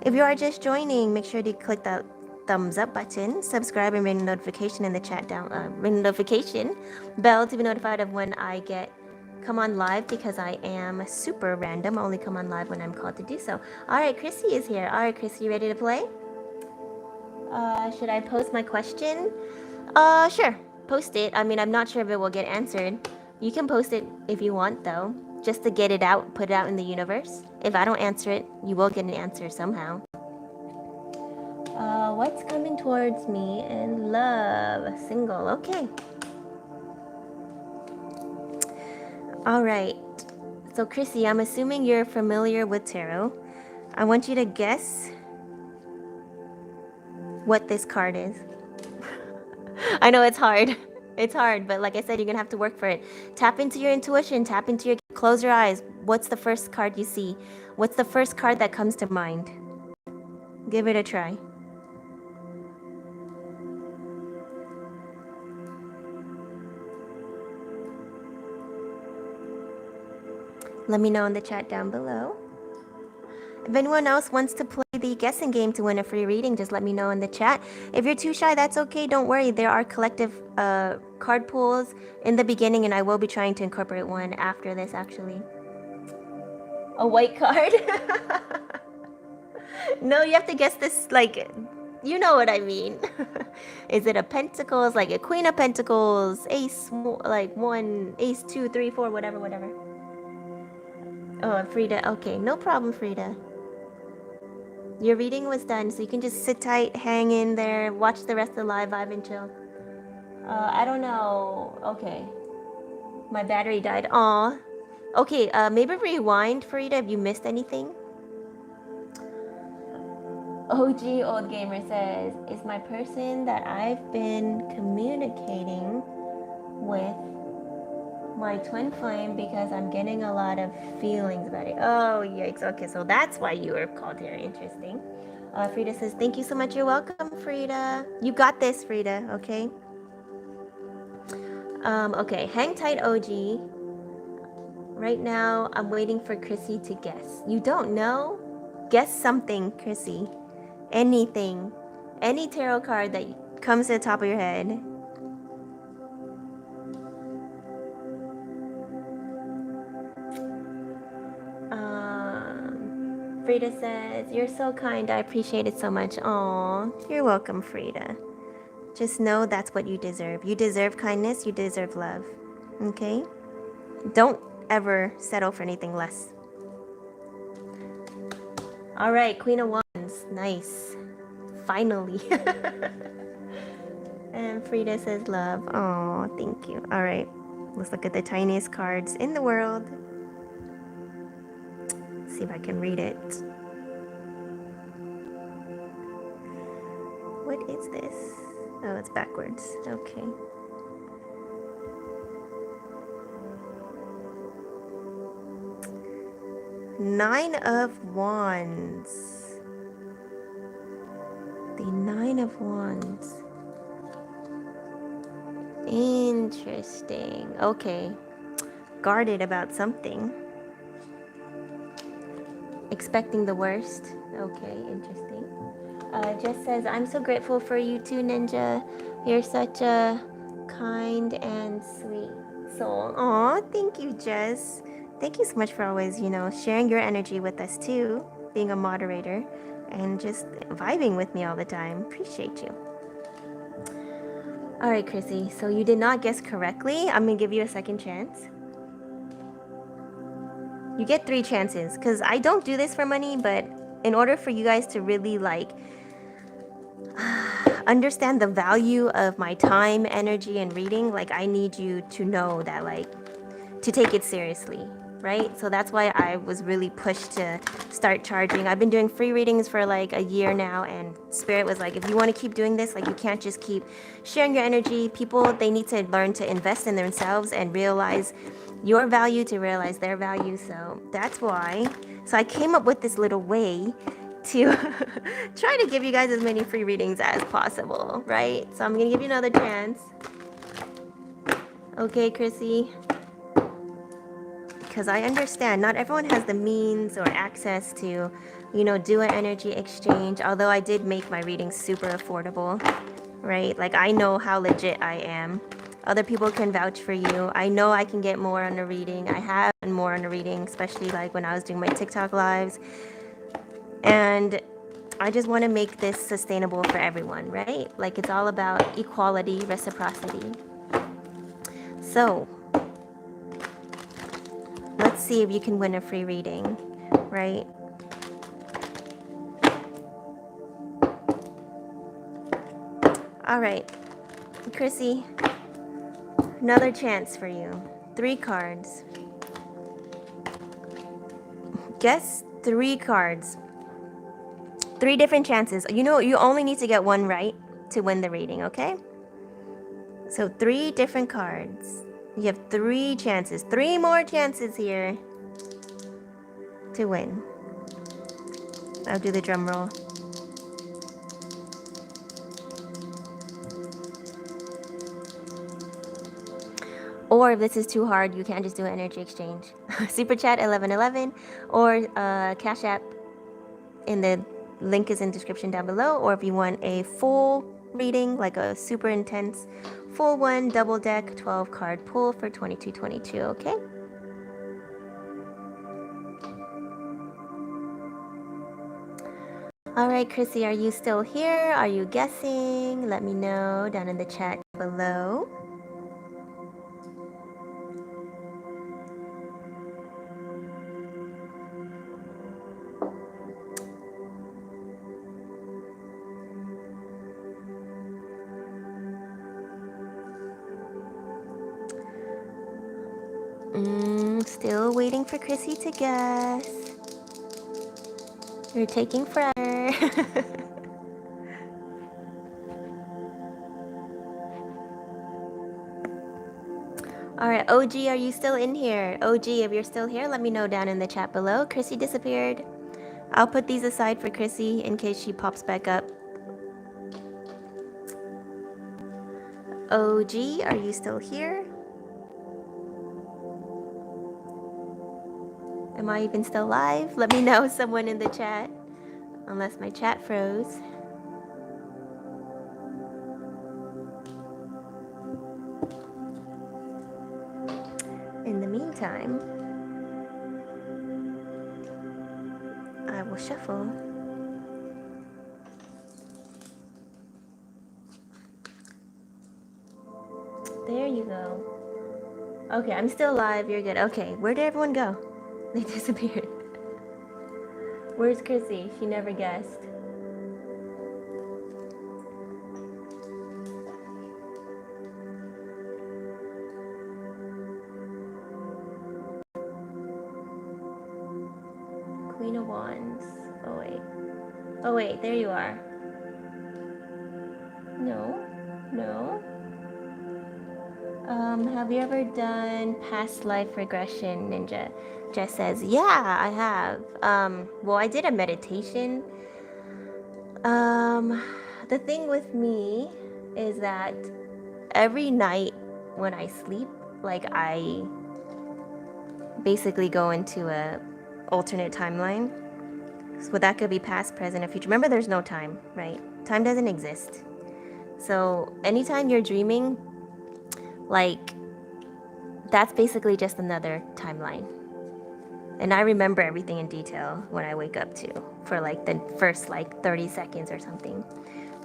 If you are just joining, make sure to click that thumbs up button, subscribe, and ring the notification in the chat down, ring the notification bell to be notified of when I come on live, because I am super random. I only come on live when I'm called to do so. All right, Chrissy is here. All right, Chrissy, you ready to play? Should I post my question? Sure. Post it. I mean, I'm not sure if it will get answered. You can post it if you want, though, just to get it out, put it out in the universe. If I don't answer it, you will get an answer somehow. What's coming towards me in love? Single. Okay. All right. So, Chrissy, I'm assuming you're familiar with tarot. I want you to guess what this card is. I know it's hard. It's hard, but like I said, you're gonna have to work for it. Tap into your intuition, tap into your, close your eyes. What's the first card you see? What's the first card that comes to mind? Give it a try. Let me know in the chat down below. If anyone else wants to play the guessing game to win a free reading, just let me know in the chat. If you're too shy, that's okay. Don't worry. There are collective card pools in the beginning, and I will be trying to incorporate one after this, actually. A white card? No, you have to guess this, like, you know what I mean. Is it a pentacles, like a queen of pentacles, ace, like 1, ace 2, 3, 4, whatever. Oh, Frida. Okay, no problem, Frida. Your reading was done, so you can just sit tight, hang in there, watch the rest of the live, vibe and chill. I don't know. Okay. My battery died. Aw. Okay, maybe rewind, Frida, if you missed anything. OG Old Gamer says, is my person that I've been communicating with my twin flame, because I'm getting a lot of feelings about it. Oh, yikes. Okay, so that's why you were called here. Interesting. Frida says, thank you so much. You're welcome, Frida. You got this, Frida, okay? Okay, hang tight, OG. Right now, I'm waiting for Chrissy to guess. You don't know? Guess something, Chrissy. Anything. Any tarot card that comes to the top of your head. Frida says, you're so kind. I appreciate it so much. Aw, you're welcome, Frida. Just know that's what you deserve. You deserve kindness. You deserve love. Okay? Don't ever settle for anything less. All right, Queen of Wands. Nice. Finally. And Frida says love. Aw, thank you. All right. Let's look at the tiniest cards in the world. See if I can read it. What is this? Oh, it's backwards. Okay. Nine of Wands. The Nine of Wands. Interesting. Okay. Guarded about something. Expecting the worst. Okay, interesting. Just says, I'm so grateful for you too, Ninja. You're such a kind and sweet soul. Aw, thank you, Jess. Thank you so much for always, sharing your energy with us too, being a moderator, and just vibing with me all the time. Appreciate you. All right, Chrissy, so you did not guess correctly. I'm going to give you a second chance. You get 3 chances, because I don't do this for money, but in order for you guys to really, understand the value of my time, energy, and reading, I need you to know that, to take it seriously. right? So that's why I was really pushed to start charging. I've been doing free readings for like a year now, and Spirit was like, if you want to keep doing this, like you can't just keep sharing your energy. People, they need to learn to invest in themselves and realize your value to realize their value. So that's why. So I came up with this little way to try to give you guys as many free readings as possible, right? So I'm gonna give you another chance. Okay, Chrissy. Because I understand not everyone has the means or access to, you know, do an energy exchange. Although I did make my readings super affordable, right? Like I know how legit I am. Other people can vouch for you. I know I can get more on a reading. I have done more on a reading, especially like when I was doing my TikTok lives. And I just want to make this sustainable for everyone, right? Like it's all about equality, reciprocity. So let's see if you can win a free reading, right? All right, Chrissy, another chance for you. 3 cards. Guess 3 cards. 3 different chances. You know, you only need to get 1 right to win the reading, okay? So 3 different cards. You have 3 chances. 3 more chances here to win. I'll do the drum roll. Or if this is too hard, you can just do an energy exchange. Super Chat 1111 or Cash App in the link is in description down below. Or if you want a full reading, like a super intense full one, double deck 12 card pull for 2222, okay? All right, Chrissy, are you still here? Are you guessing? Let me know down in the chat below. Still waiting for Chrissy to guess. You're taking forever. All right, OG, are you still in here? OG, if you're still here, let me know down in the chat below. Chrissy disappeared. I'll put these aside for Chrissy in case she pops back up. OG, are you still here? Am I even still live? Let me know, someone in the chat. Unless my chat froze. In the meantime, I will shuffle. There you go. Okay, I'm still live. You're good. Okay, where did everyone go? They disappeared. Where's Chrissy? She never guessed. Queen of Wands. Oh wait. Oh wait, there you are. No. No. Have you ever done past life regression, Ninja? Jess says, yeah, I have. Well, I did a meditation. The thing with me is that every night when I sleep, like I basically go into a alternate timeline. So that could be past, present, or future. Remember, there's no time, right? Time doesn't exist. So anytime you're dreaming, like, that's basically just another timeline. And I remember everything in detail when I wake up too, for like the first like 30 seconds or something.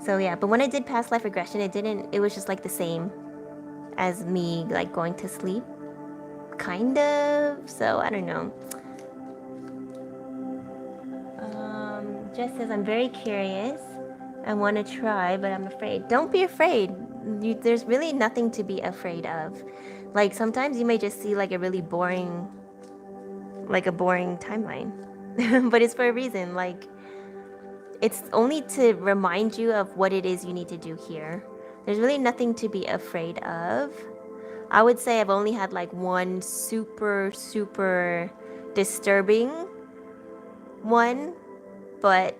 So yeah, but when I did past life regression, it was just like the same as me like going to sleep, kind of. So I don't know. Jess says, I'm very curious. I want to try, but I'm afraid. Don't be afraid. There's really nothing to be afraid of. Like sometimes you may just see like a really boring like a boring timeline. But it's for a reason. Like, it's only to remind you of what it is you need to do here. There's really nothing to be afraid of. I would say I've only had like one super, super disturbing one, but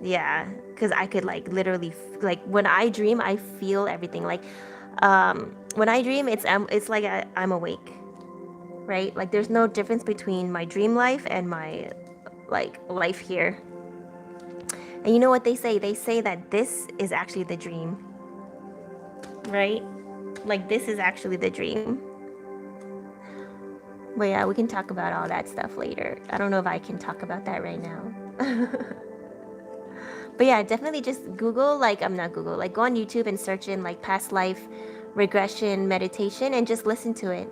yeah, because I could like literally, like when I dream, I feel everything. Like, when I dream, it's like I'm awake, right? Like there's no difference between my dream life and my like life here. And you know what they say? They say that this is actually the dream, right? Like this is actually the dream. But yeah, we can talk about all that stuff later. I don't know if I can talk about that right now. But yeah, definitely just Google, like, I'm not Google, like go on YouTube and search in like past life regression meditation and just listen to it.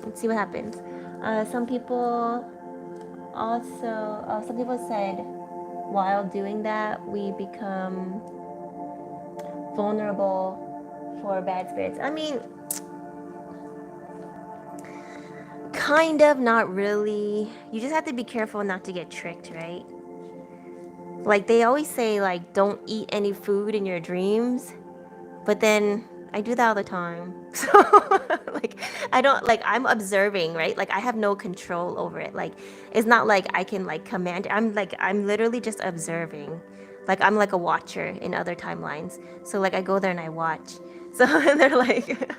Let's see what happens. Some people said while doing that, we become vulnerable for bad spirits. I mean, kind of, not really. You just have to be careful not to get tricked, right? Like they always say, like, don't eat any food in your dreams. But then I do that all the time. So like I don't, like, I'm observing, right? Like I have no control over it. Like it's not like I can like command. I'm literally just observing. Like I'm like a watcher in other timelines. So like I go there and I watch. So and they're like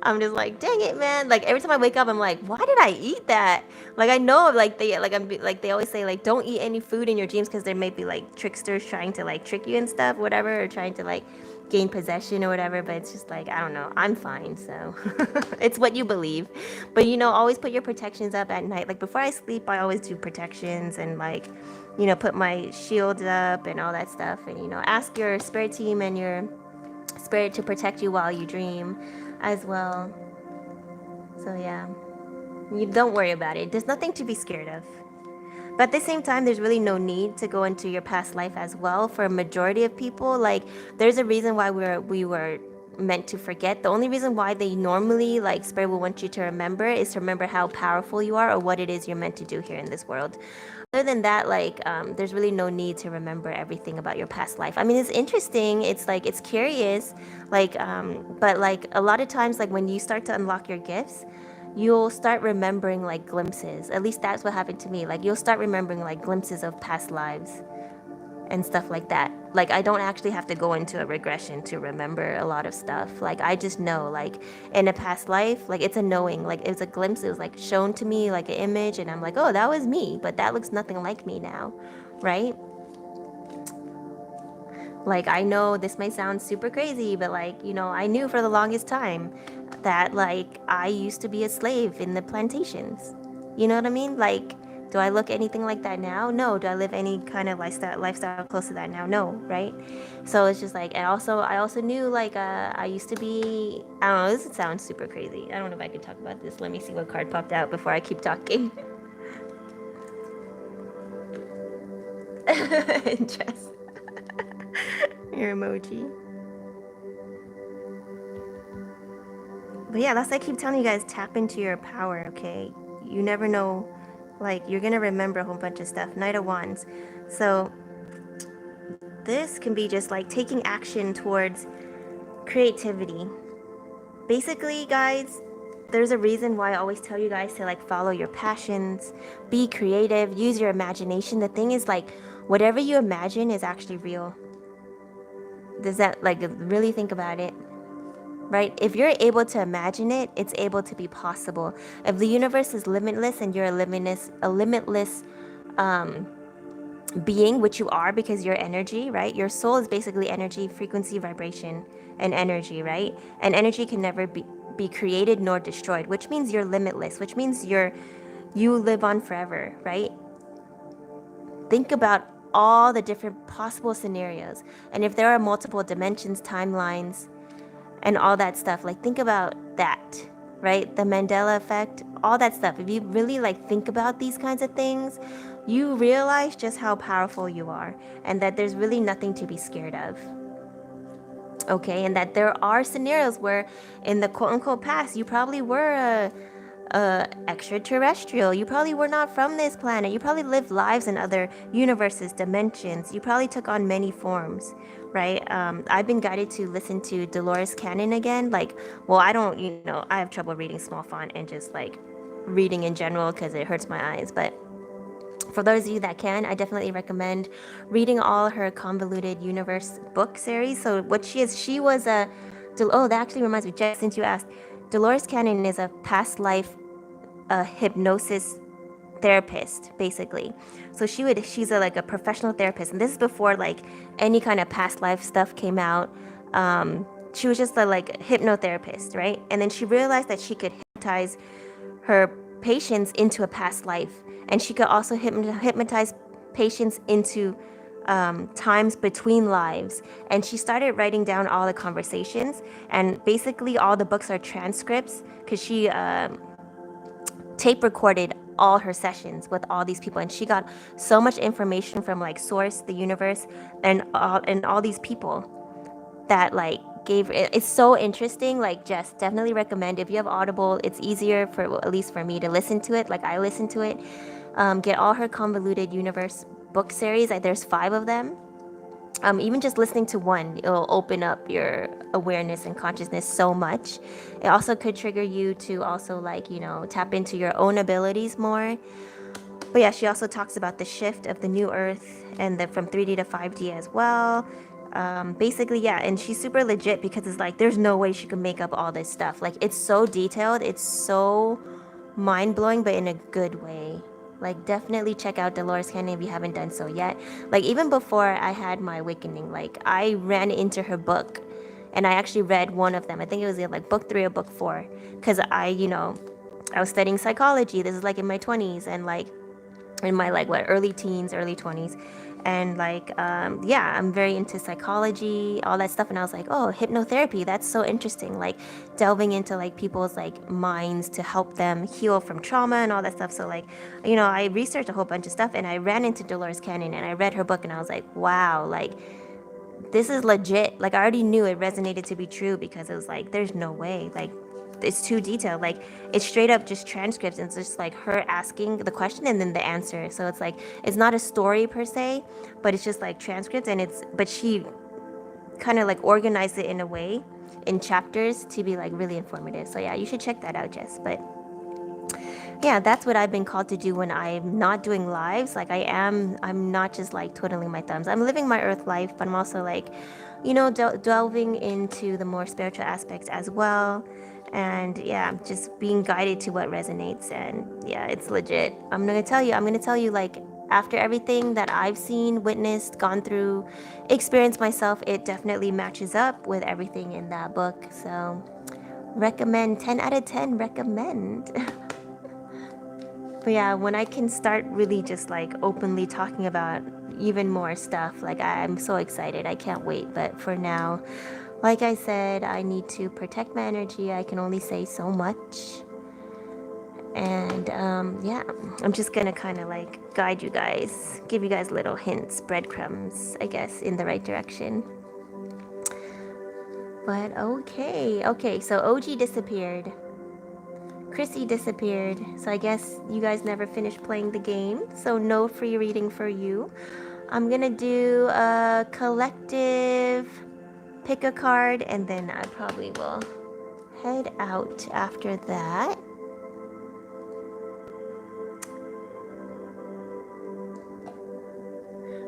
I'm just like, dang it, man. Like every time I wake up, I'm like, why did I eat that? Like I know, like they always say, like, don't eat any food in your dreams because there may be like tricksters trying to like trick you and stuff, whatever, or trying to like gain possession or whatever. But it's just like, I don't know. I'm fine, so it's what you believe. But you know, always put your protections up at night. Like before I sleep, I always do protections and like, you know, put my shield up and all that stuff. And you know, ask your spirit team and your spirit to protect you while you dream as well. So yeah, you don't worry about it. There's nothing to be scared of. But at the same time, there's really no need to go into your past life as well. For a majority of people, like there's a reason why we were meant to forget. The only reason why they normally, like, spirit will want you to remember is to remember how powerful you are or what it is you're meant to do here in this world. Other than that, like, there's really no need to remember everything about your past life. I mean, it's interesting. It's like, it's curious. Like, but like a lot of times, like when you start to unlock your gifts, you'll start remembering like glimpses. At least that's what happened to me. Like you'll start remembering like glimpses of past lives and stuff like that. Like I don't actually have to go into a regression to remember a lot of stuff. Like I just know, like in a past life, like it's a knowing, like it's a glimpse. It was like shown to me like an image and I'm like, oh, that was me, but that looks nothing like me now, right? Like I know this may sound super crazy, but like, you know, I knew for the longest time that like I used to be a slave in the plantations. You know what I mean? Like, do I look anything like that now? No. Do I live any kind of lifestyle close to that now? No, right? So it's just like, and also I also knew like I used to be, I don't know, this sounds super crazy. I don't know if I could talk about this. Let me see what card popped out before I keep talking. Jess. Your emoji. But yeah, that's why I keep telling you guys, tap into your power, okay? You never know, like, you're gonna remember a whole bunch of stuff. Knight of Wands. So this can be just like taking action towards creativity. Basically, guys, there's a reason why I always tell you guys to like follow your passions, be creative, use your imagination. The thing is, like, whatever you imagine is actually real. Does that, like, really think about it? Right? If you're able to imagine it, it's able to be possible. If the universe is limitless and you're a limitless being, which you are because you're energy, right? Your soul is basically energy, frequency, vibration, and energy, right? And energy can never be created nor destroyed, which means you're limitless, which means you live on forever, right? Think about all the different possible scenarios. And if there are multiple dimensions, timelines, and all that stuff, like think about that, right? The Mandela effect, all that stuff. If you really like think about these kinds of things, you realize just how powerful you are and that there's really nothing to be scared of. Okay, and that there are scenarios where in the quote unquote past, you probably were extraterrestrial. You probably were not from this planet. You probably lived lives in other universes, dimensions. You probably took on many forms, right? I've been guided to listen to Dolores Cannon again. Like, well, I don't, I have trouble reading small font and just like reading in general because it hurts my eyes. But for those of you that can, I definitely recommend reading all her Convoluted Universe book series. So what she was a, oh, that actually reminds me, Jess, since you asked, Dolores Cannon is a past life hypnosis therapist, basically. So she's like a professional therapist, and this is before like any kind of past life stuff came out. She was just a like hypnotherapist, right? And then she realized that she could hypnotize her patients into a past life, and she could also hypnotize patients into times between lives. And she started writing down all the conversations, and basically all the books are transcripts because she tape recorded all her sessions with all these people, and she got so much information from like source, the universe, and all these people that like gave it's so interesting. Like, just definitely recommend, if you have Audible, it's easier for, well, at least for me, to listen to it like I listen to it. Get all her Convoluted Universe book series. Like, there's 5 of them. Even just listening to one, it'll open up your awareness and consciousness so much. It also could trigger you to also like, tap into your own abilities more. But yeah, she also talks about the shift of the new earth and the from 3D to 5D as well. Basically, yeah, and she's super legit because it's like there's no way she could make up all this stuff. Like, it's so detailed, it's so mind-blowing, but in a good way. Like, definitely check out Dolores Cannon if you haven't done so yet. Like, even before I had my awakening, like, I ran into her book and I actually read one of them. I think it was like book 3 or book 4, because I was studying psychology. This is like in my 20s, and like in my like early teens, early 20s. And like yeah, I'm very into psychology, all that stuff. And I was like, oh, hypnotherapy, that's so interesting. Like, delving into like people's like minds to help them heal from trauma and all that stuff. So like, I researched a whole bunch of stuff, and I ran into Dolores Cannon and I read her book, and I was like, wow, like, this is legit. Like, I already knew it resonated to be true, because it was like, there's no way. Like, it's too detailed. Like, it's straight up just transcripts, and it's just like her asking the question and then the answer. So it's like, it's not a story per se, but it's just like transcripts. And but she kind of like organized it in a way, in chapters, to be like really informative. So yeah, you should check that out, Jess. But yeah, that's what I've been called to do when I'm not doing lives. Like, I'm not just like twiddling my thumbs. I'm living my earth life, but I'm also like, delving into the more spiritual aspects as well. And yeah, just being guided to what resonates. And yeah, it's legit. I'm going to tell you, like, after everything that I've seen, witnessed, gone through, experienced myself, it definitely matches up with everything in that book. So recommend, 10 out of 10, recommend. But yeah, when I can start really just like openly talking about even more stuff, like, I'm so excited. I can't wait. But for now, like I said, I need to protect my energy. I can only say so much. And yeah, I'm just gonna kind of like guide you guys, give you guys little hints, breadcrumbs, I guess, in the right direction. But okay, so OG disappeared. Chrissy disappeared, so I guess you guys never finished playing the game, so no free reading for you. I'm gonna do a collective, pick a card, and then I probably will head out after that.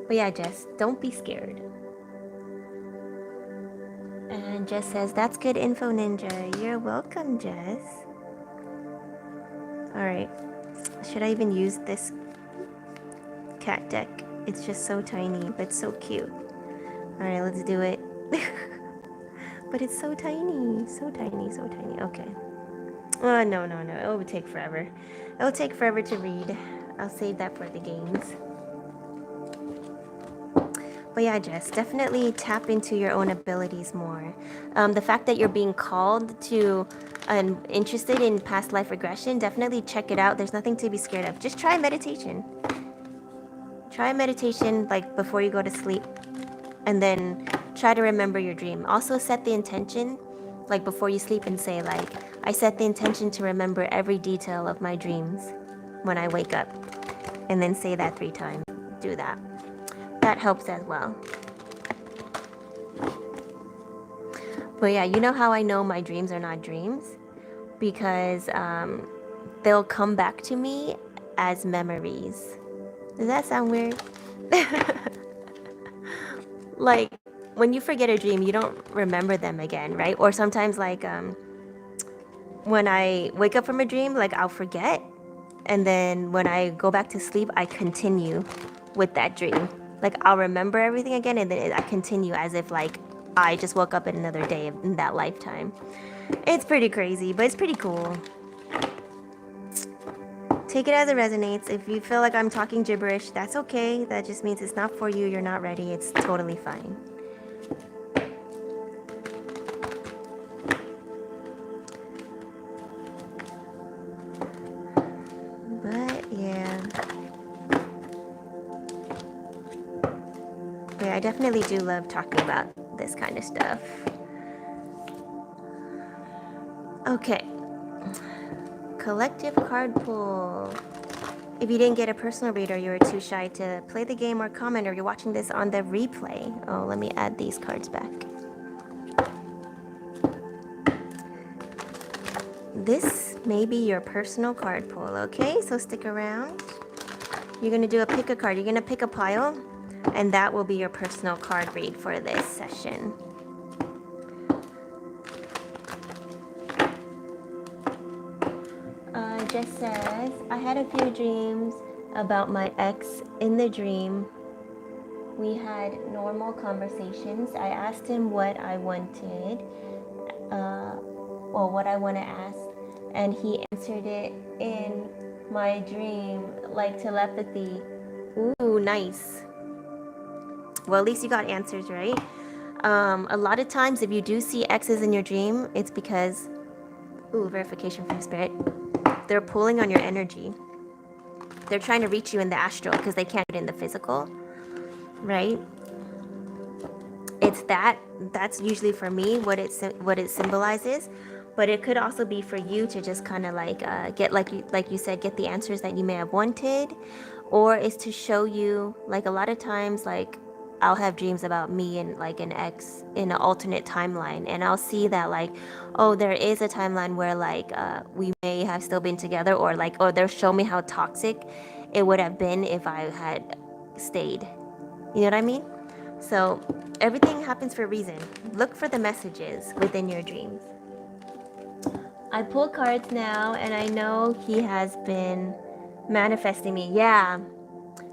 But yeah, Jess, don't be scared. And Jess says, that's good info, Ninja. You're welcome, Jess. Alright, should I even use this cat deck? It's just so tiny, but so cute. Alright, let's do it. But it's so tiny, so tiny, so tiny. Okay. Oh, no. It would take forever. It will take forever to read. I'll save that for the games. But yeah, Jess, definitely tap into your own abilities more. The fact that you're being called to and interested in past life regression, definitely check it out. There's nothing to be scared of. Just try meditation. Try meditation like before you go to sleep, and then try to remember your dream. Also set the intention like before you sleep, and say like, I set the intention to remember every detail of my dreams when I wake up, and then say that 3 times. Do that. That helps as well. But yeah, you know how I know my dreams are not dreams? Because they'll come back to me as memories. Does that sound weird? Like, when you forget a dream, you don't remember them again, right? Or sometimes, like, when I wake up from a dream, like, I'll forget. And then when I go back to sleep, I continue with that dream. Like, I'll remember everything again, and then I continue as if, like, I just woke up in another day in that lifetime. It's pretty crazy, but it's pretty cool. Take it as it resonates. If you feel like I'm talking gibberish, that's okay. That just means it's not for you. You're not ready. It's totally fine. But yeah. Yeah, I definitely do love talking about this kind of stuff. Okay. Collective card pull. If you didn't get a personal read or you were too shy to play the game or comment, or you're watching this on the replay, oh, let me add these cards back. This may be your personal card pull, okay? So stick around. You're gonna do a pick a card. You're gonna pick a pile, and that will be your personal card read for this session. Just says, I had a few dreams about my ex. In the dream, we had normal conversations. I asked him what I wanted, or what I want to ask, and he answered it in my dream, like telepathy. Ooh, nice. Well, at least you got answers, right? A lot of times, if you do see exes in your dream, it's because, ooh, verification from spirit. They're pulling on your energy. They're trying to reach you in the astral because they can't do it in the physical, right? It's that's usually for me what it symbolizes, but it could also be for you to just kind of like get, like you said, get the answers that you may have wanted, or is to show you, like, a lot of times, like, I'll have dreams about me and like an ex in an alternate timeline, and I'll see that, like, oh, there is a timeline where like we may have still been together, or like, oh, they'll show me how toxic it would have been if I had stayed. You know what I mean? So everything happens for a reason. Look for the messages within your dreams. I pull cards now, and I know he has been manifesting me. Yeah.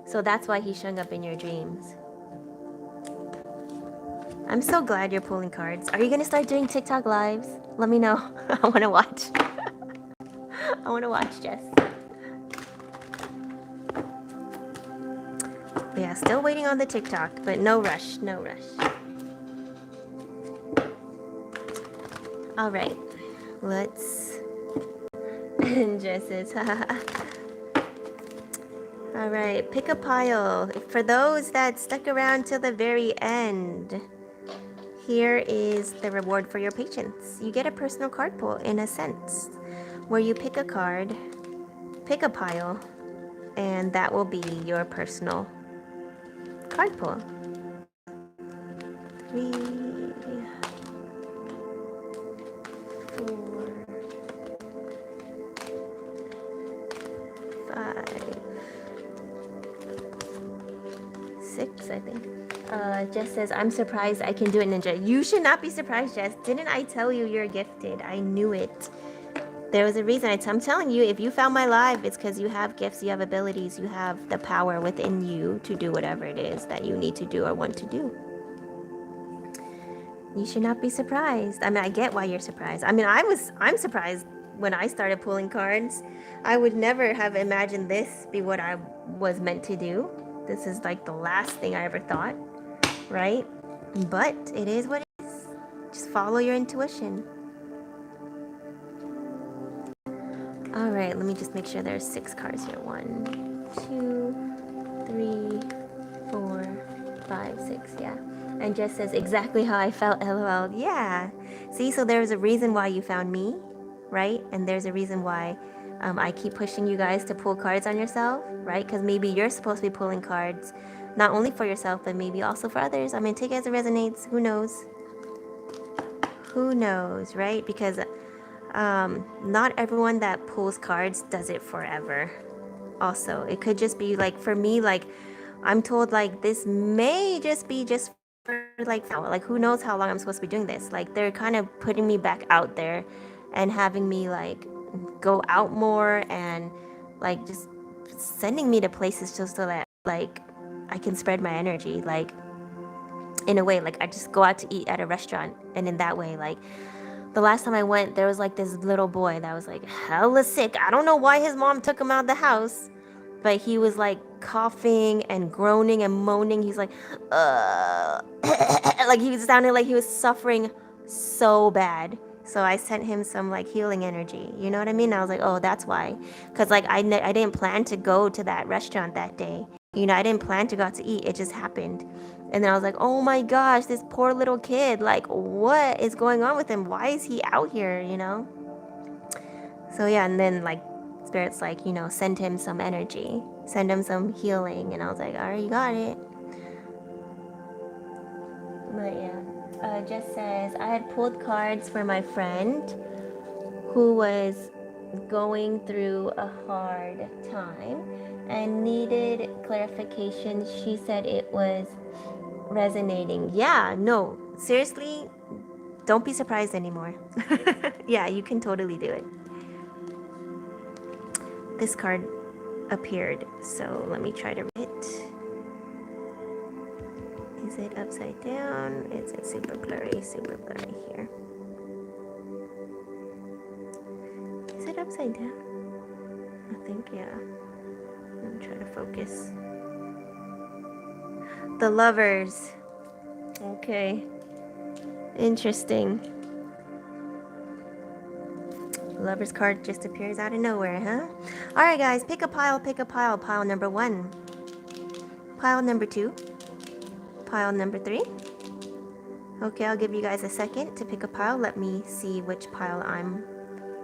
So that's why he's showing up in your dreams. I'm so glad you're pulling cards. Are you gonna start doing TikTok lives? Let me know. I wanna watch. I wanna watch, Jess. Yeah, still waiting on the TikTok, but no rush, no rush. All right, let's. Jess says, all right, pick a pile. For those that stuck around till the very end, here is the reward for your patience. You get a personal card pull, in a sense, where you pick a card, pick a pile, and that will be your personal card pull. 3, 4, 5, 6, I think. Jess says, I'm surprised I can do it, Ninja. You should not be surprised, Jess. Didn't I tell you you're gifted? I knew it. There was a reason. I'm telling you, if you found my live, it's because you have gifts, you have abilities, you have the power within you to do whatever it is that you need to do or want to do. You should not be surprised. I mean, I get why you're surprised. I mean, I'm surprised when I started pulling cards. I would never have imagined this be what I was meant to do. This is like the last thing I ever thought, right? But it is what it is. Just follow your intuition. All right, let me just make sure there's 6 cards here. 1, 2, 3, 4, 5, 6, yeah. And Jess says, exactly how I felt, LOL. Yeah. See, so there's a reason why you found me, right? And there's a reason why I keep pushing you guys to pull cards on yourself, right? Because maybe you're supposed to be pulling cards, not only for yourself, but maybe also for others. I mean, take it as it resonates. Who knows? Who knows, right? Because not everyone that pulls cards does it forever. Also, it could just be like, for me, like, I'm told like this may just be just for like who knows how long I'm supposed to be doing this. Like they're kind of putting me back out there and having me like go out more and like just sending me to places just so that like I can spread my energy. Like in a way, like I just go out to eat at a restaurant, and in that way, like the last time I went, there was like this little boy that was like hella sick. I don't know why his mom took him out of the house, but he was like coughing and groaning and moaning. He's like, like he was sounding like he was suffering so bad. So I sent him some like healing energy. You know what I mean? I was like, oh, that's why. Because like I didn't plan to go to that restaurant that day. You know, I didn't plan to go out to eat. It just happened. And then I was like, oh my gosh, this poor little kid. Like, what is going on with him? Why is he out here, you know? So yeah, and then like Spirit's like, you know, send him some energy, send him some healing. And I was like, all right, you got it. But yeah, Jess says, I had pulled cards for my friend who was going through a hard time and needed clarification. She said it was resonating. Yeah, no, seriously, don't be surprised anymore. Yeah, you can totally do it. This card appeared, so let me try to read it. Is it upside down? It's super blurry here. Is it upside down? I think, yeah. I'm trying to focus. The Lovers. Okay. Interesting. Lover's card just appears out of nowhere, huh? All right, guys, pick a pile, Pile number 1. Pile number 2. Pile number 3. Okay, I'll give you guys a second to pick a pile. Let me see which pile I'm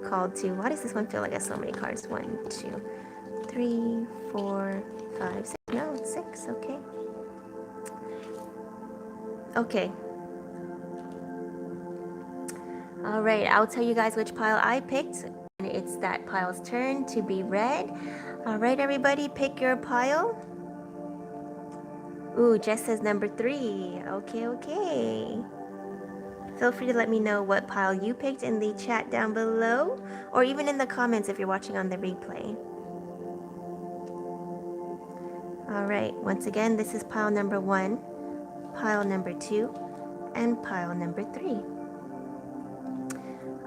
called to. Why does this one feel like it has so many cards? 1, 2, 3, 4, 5, 6. No, it's 6. Okay. Okay. All right, I'll tell you guys which pile I picked. It's that pile's turn to be read. All right, everybody, pick your pile. Ooh, Jess says number 3. Okay. Feel free to let me know what pile you picked in the chat down below, or even in the comments if you're watching on the replay. All right, once again, this is pile number 1, pile number 2, and pile number 3.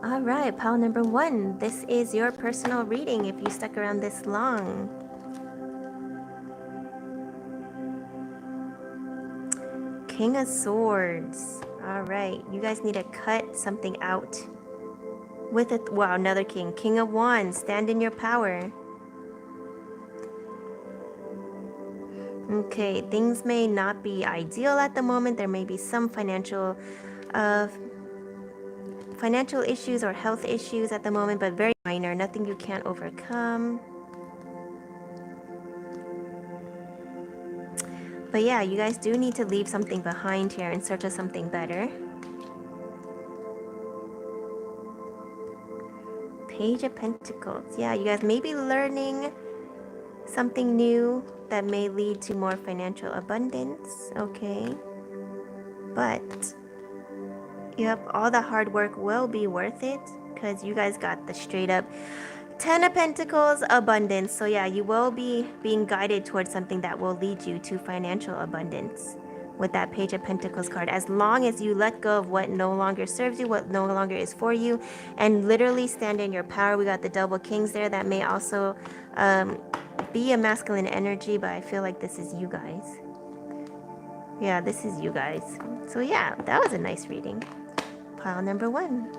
All right, pile number 1. This is your personal reading if you stuck around this long. King of Swords. All right, you guys need to cut something out with it. Wow, another king. King of Wands. Stand in your power. Okay, things may not be ideal at the moment. There may be some financial issues or health issues at the moment, but very minor, nothing you can't overcome. But yeah, you guys do need to leave something behind here in search of something better. Page of Pentacles. Yeah, you guys may be learning something new that may lead to more financial abundance. Okay. But yep, all the hard work will be worth it because you guys got the straight up 10 of Pentacles abundance. So yeah, you will be being guided towards something that will lead you to financial abundance with that Page of Pentacles card. As long as you let go of what no longer serves you, what no longer is for you, and literally stand in your power. We got the double kings there. That may also be a masculine energy, but I feel like this is you guys. Yeah, this is you guys. So yeah, that was a nice reading. Pile number 1.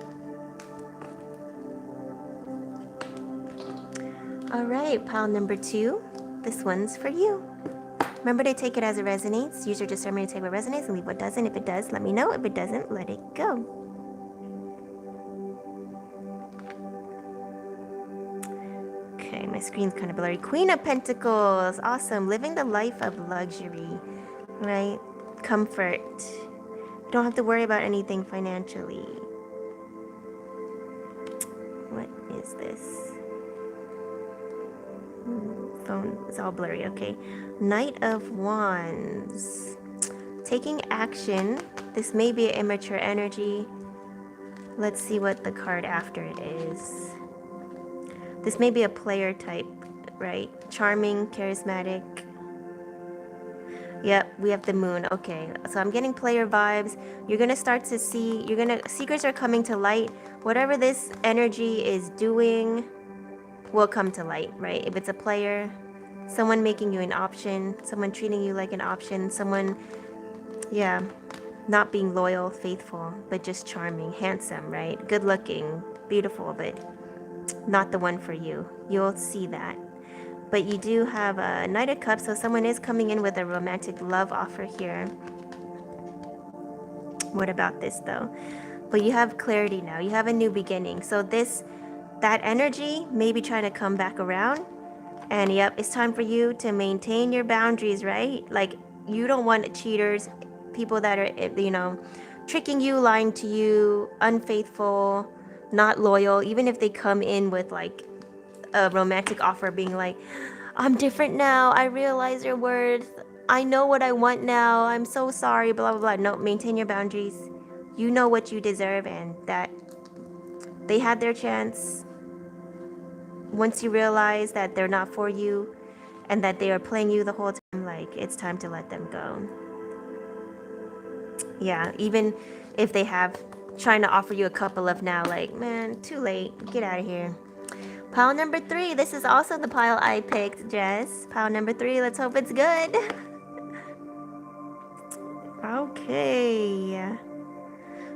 All right, pile number 2. This one's for you. Remember to take it as it resonates. Use your discernment to take what resonates and leave what doesn't. If it does, let me know. If it doesn't, let it go. Okay, my screen's kind of blurry. Queen of Pentacles. Awesome. Living the life of luxury, right? Comfort. You don't have to worry about anything financially. What is this? Phone is all blurry. Okay. Knight of Wands. Taking action. This may be an immature energy. Let's see what the card after it is. This may be a player type, right? Charming, charismatic. Yep, we have the moon. Okay, so I'm getting player vibes. You're gonna start to see, secrets are coming to light. Whatever this energy is doing will come to light, right? If it's a player, someone making you an option, someone treating you like an option, someone, yeah, not being loyal, faithful, but just charming, handsome, right? Good looking, beautiful, but not the one for you. You'll see that. But you do have a Knight of Cups, so someone is coming in with a romantic love offer here. What about this though? But you have clarity now. You have a new beginning. So that energy may be trying to come back around. And yep, it's time for you to maintain your boundaries, right? Like, you don't want cheaters, people that are, tricking you, lying to you, unfaithful, not loyal, even if they come in with like a romantic offer being like, I'm different now, I realize your worth, I know what I want now, I'm so sorry, blah blah blah. No, maintain your boundaries. You know what you deserve, and that they had their chance. Once you realize that they're not for you and that they are playing you the whole time, like, it's time to let them go. Yeah, even if they have trying to offer you a couple of now, like, man, too late, get out of here. Pile number 3. This is also the pile I picked, Jess. Pile number 3. Let's hope it's good. Okay.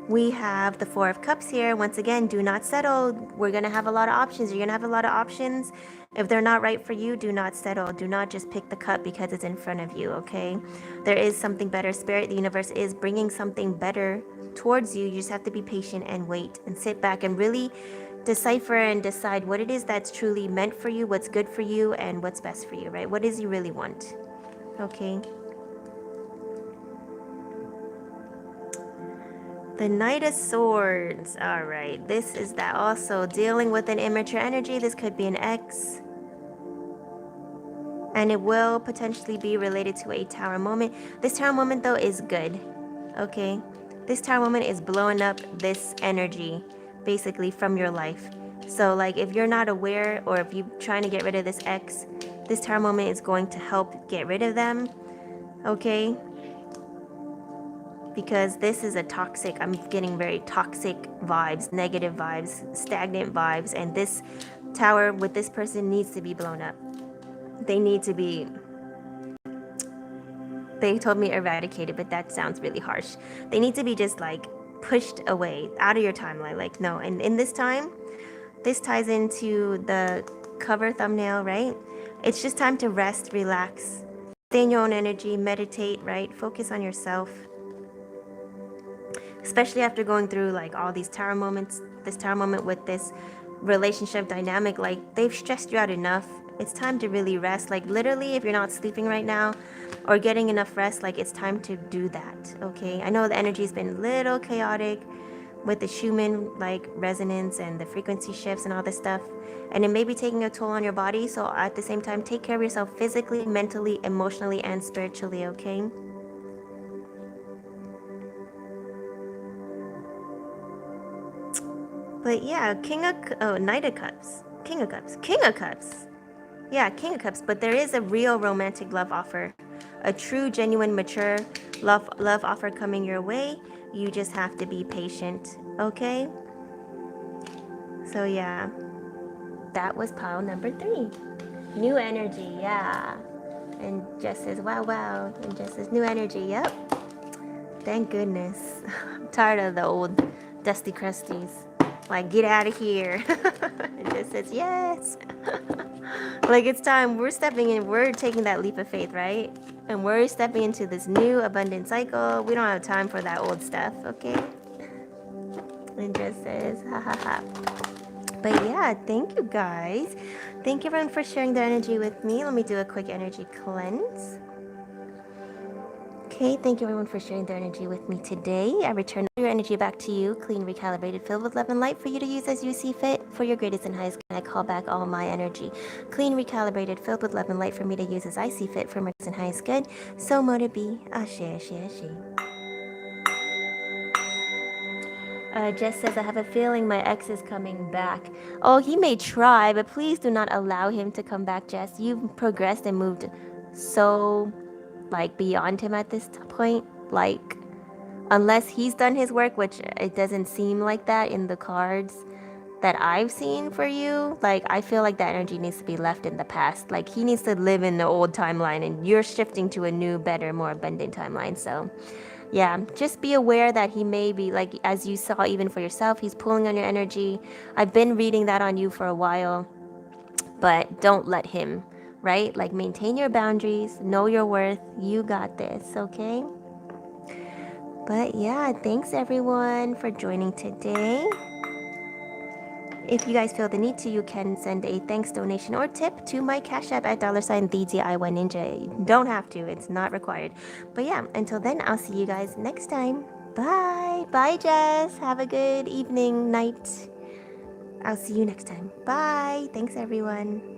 We have the 4 of Cups here. Once again, do not settle. We're going to have a lot of options. You're going to have a lot of options. If they're not right for you, do not settle. Do not just pick the cup because it's in front of you, okay? There is something better. Spirit, the universe is bringing something better towards you. You just have to be patient and wait and sit back and really decipher and decide what it is that's truly meant for you, what's good for you, and what's best for you, right? What is you really want, okay? The Knight of Swords. All right, this is that also dealing with an immature energy. This could be an ex, and it will potentially be related to a tower moment. This tower moment though is good, okay? This tower moment is blowing up this energy basically from your life. So like, if you're not aware, or if you're trying to get rid of this ex, this tower moment is going to help get rid of them, okay? Because this is a toxic, I'm getting very toxic vibes, negative vibes, stagnant vibes, and this tower with this person needs to be blown up. They need to be, they told me eradicated, but that sounds really harsh. They need to be just like pushed away, out of your timeline, like no. And in this time, this ties into the cover thumbnail, right? It's just time to rest, relax, stay in your own energy, meditate, right? Focus on yourself. Especially after going through like all these tower moments, this tower moment with this relationship dynamic, like they've stressed you out enough. It's time to really rest. Like literally, if you're not sleeping right now or getting enough rest, like it's time to do that, okay? I know the energy's been a little chaotic with the Schumann like resonance and the frequency shifts and all this stuff, and it may be taking a toll on your body. So at the same time, take care of yourself physically, mentally, emotionally, and spiritually, okay? But yeah, Knight of Cups, King of Cups. Yeah, King of Cups. But there is a real romantic love offer, a true, genuine, mature love offer coming your way. You just have to be patient, okay? So yeah, that was pile number 3. New energy, yeah. And Jess says, wow, wow. And Jess says, new energy, yep. Thank goodness. I'm tired of the old dusty crusties. Like, get out of here. It just says yes. Like, it's time. We're stepping in. We're taking that leap of faith, right? And we're stepping into this new abundant cycle. We don't have time for that old stuff, okay? It just says, ha ha ha. But yeah, thank you guys. Thank you everyone for sharing their energy with me. Let me do a quick energy cleanse. Okay, thank you everyone for sharing their energy with me today. I return your energy back to you, clean, recalibrated, filled with love and light for you to use as you see fit for your greatest and highest good. I call back all my energy, clean, recalibrated, filled with love and light for me to use as I see fit for my greatest and highest good. So mote it be. Ashe, ashe, ashe. Jess says, I have a feeling my ex is coming back. Oh, he may try, but please do not allow him to come back, Jess. You've progressed and moved so, like, beyond him at this point. Like, unless he's done his work, which it doesn't seem like that in the cards that I've seen for you. Like, I feel like that energy needs to be left in the past. Like, he needs to live in the old timeline, and you're shifting to a new, better, more abundant timeline. So, yeah, just be aware that he may be, like, as you saw even for yourself, he's pulling on your energy. I've been reading that on you for a while, but don't let him, right? Like, maintain your boundaries, know your worth. You got this, okay? But yeah, thanks everyone for joining today. If you guys feel the need to, you can send a thanks donation or tip to my Cash App at $TheDIY Ninja. You don't have to, it's not required. But yeah, until then, I'll see you guys next time. Bye. Bye, Jess. Have a good evening, night. I'll see you next time. Bye. Thanks, everyone.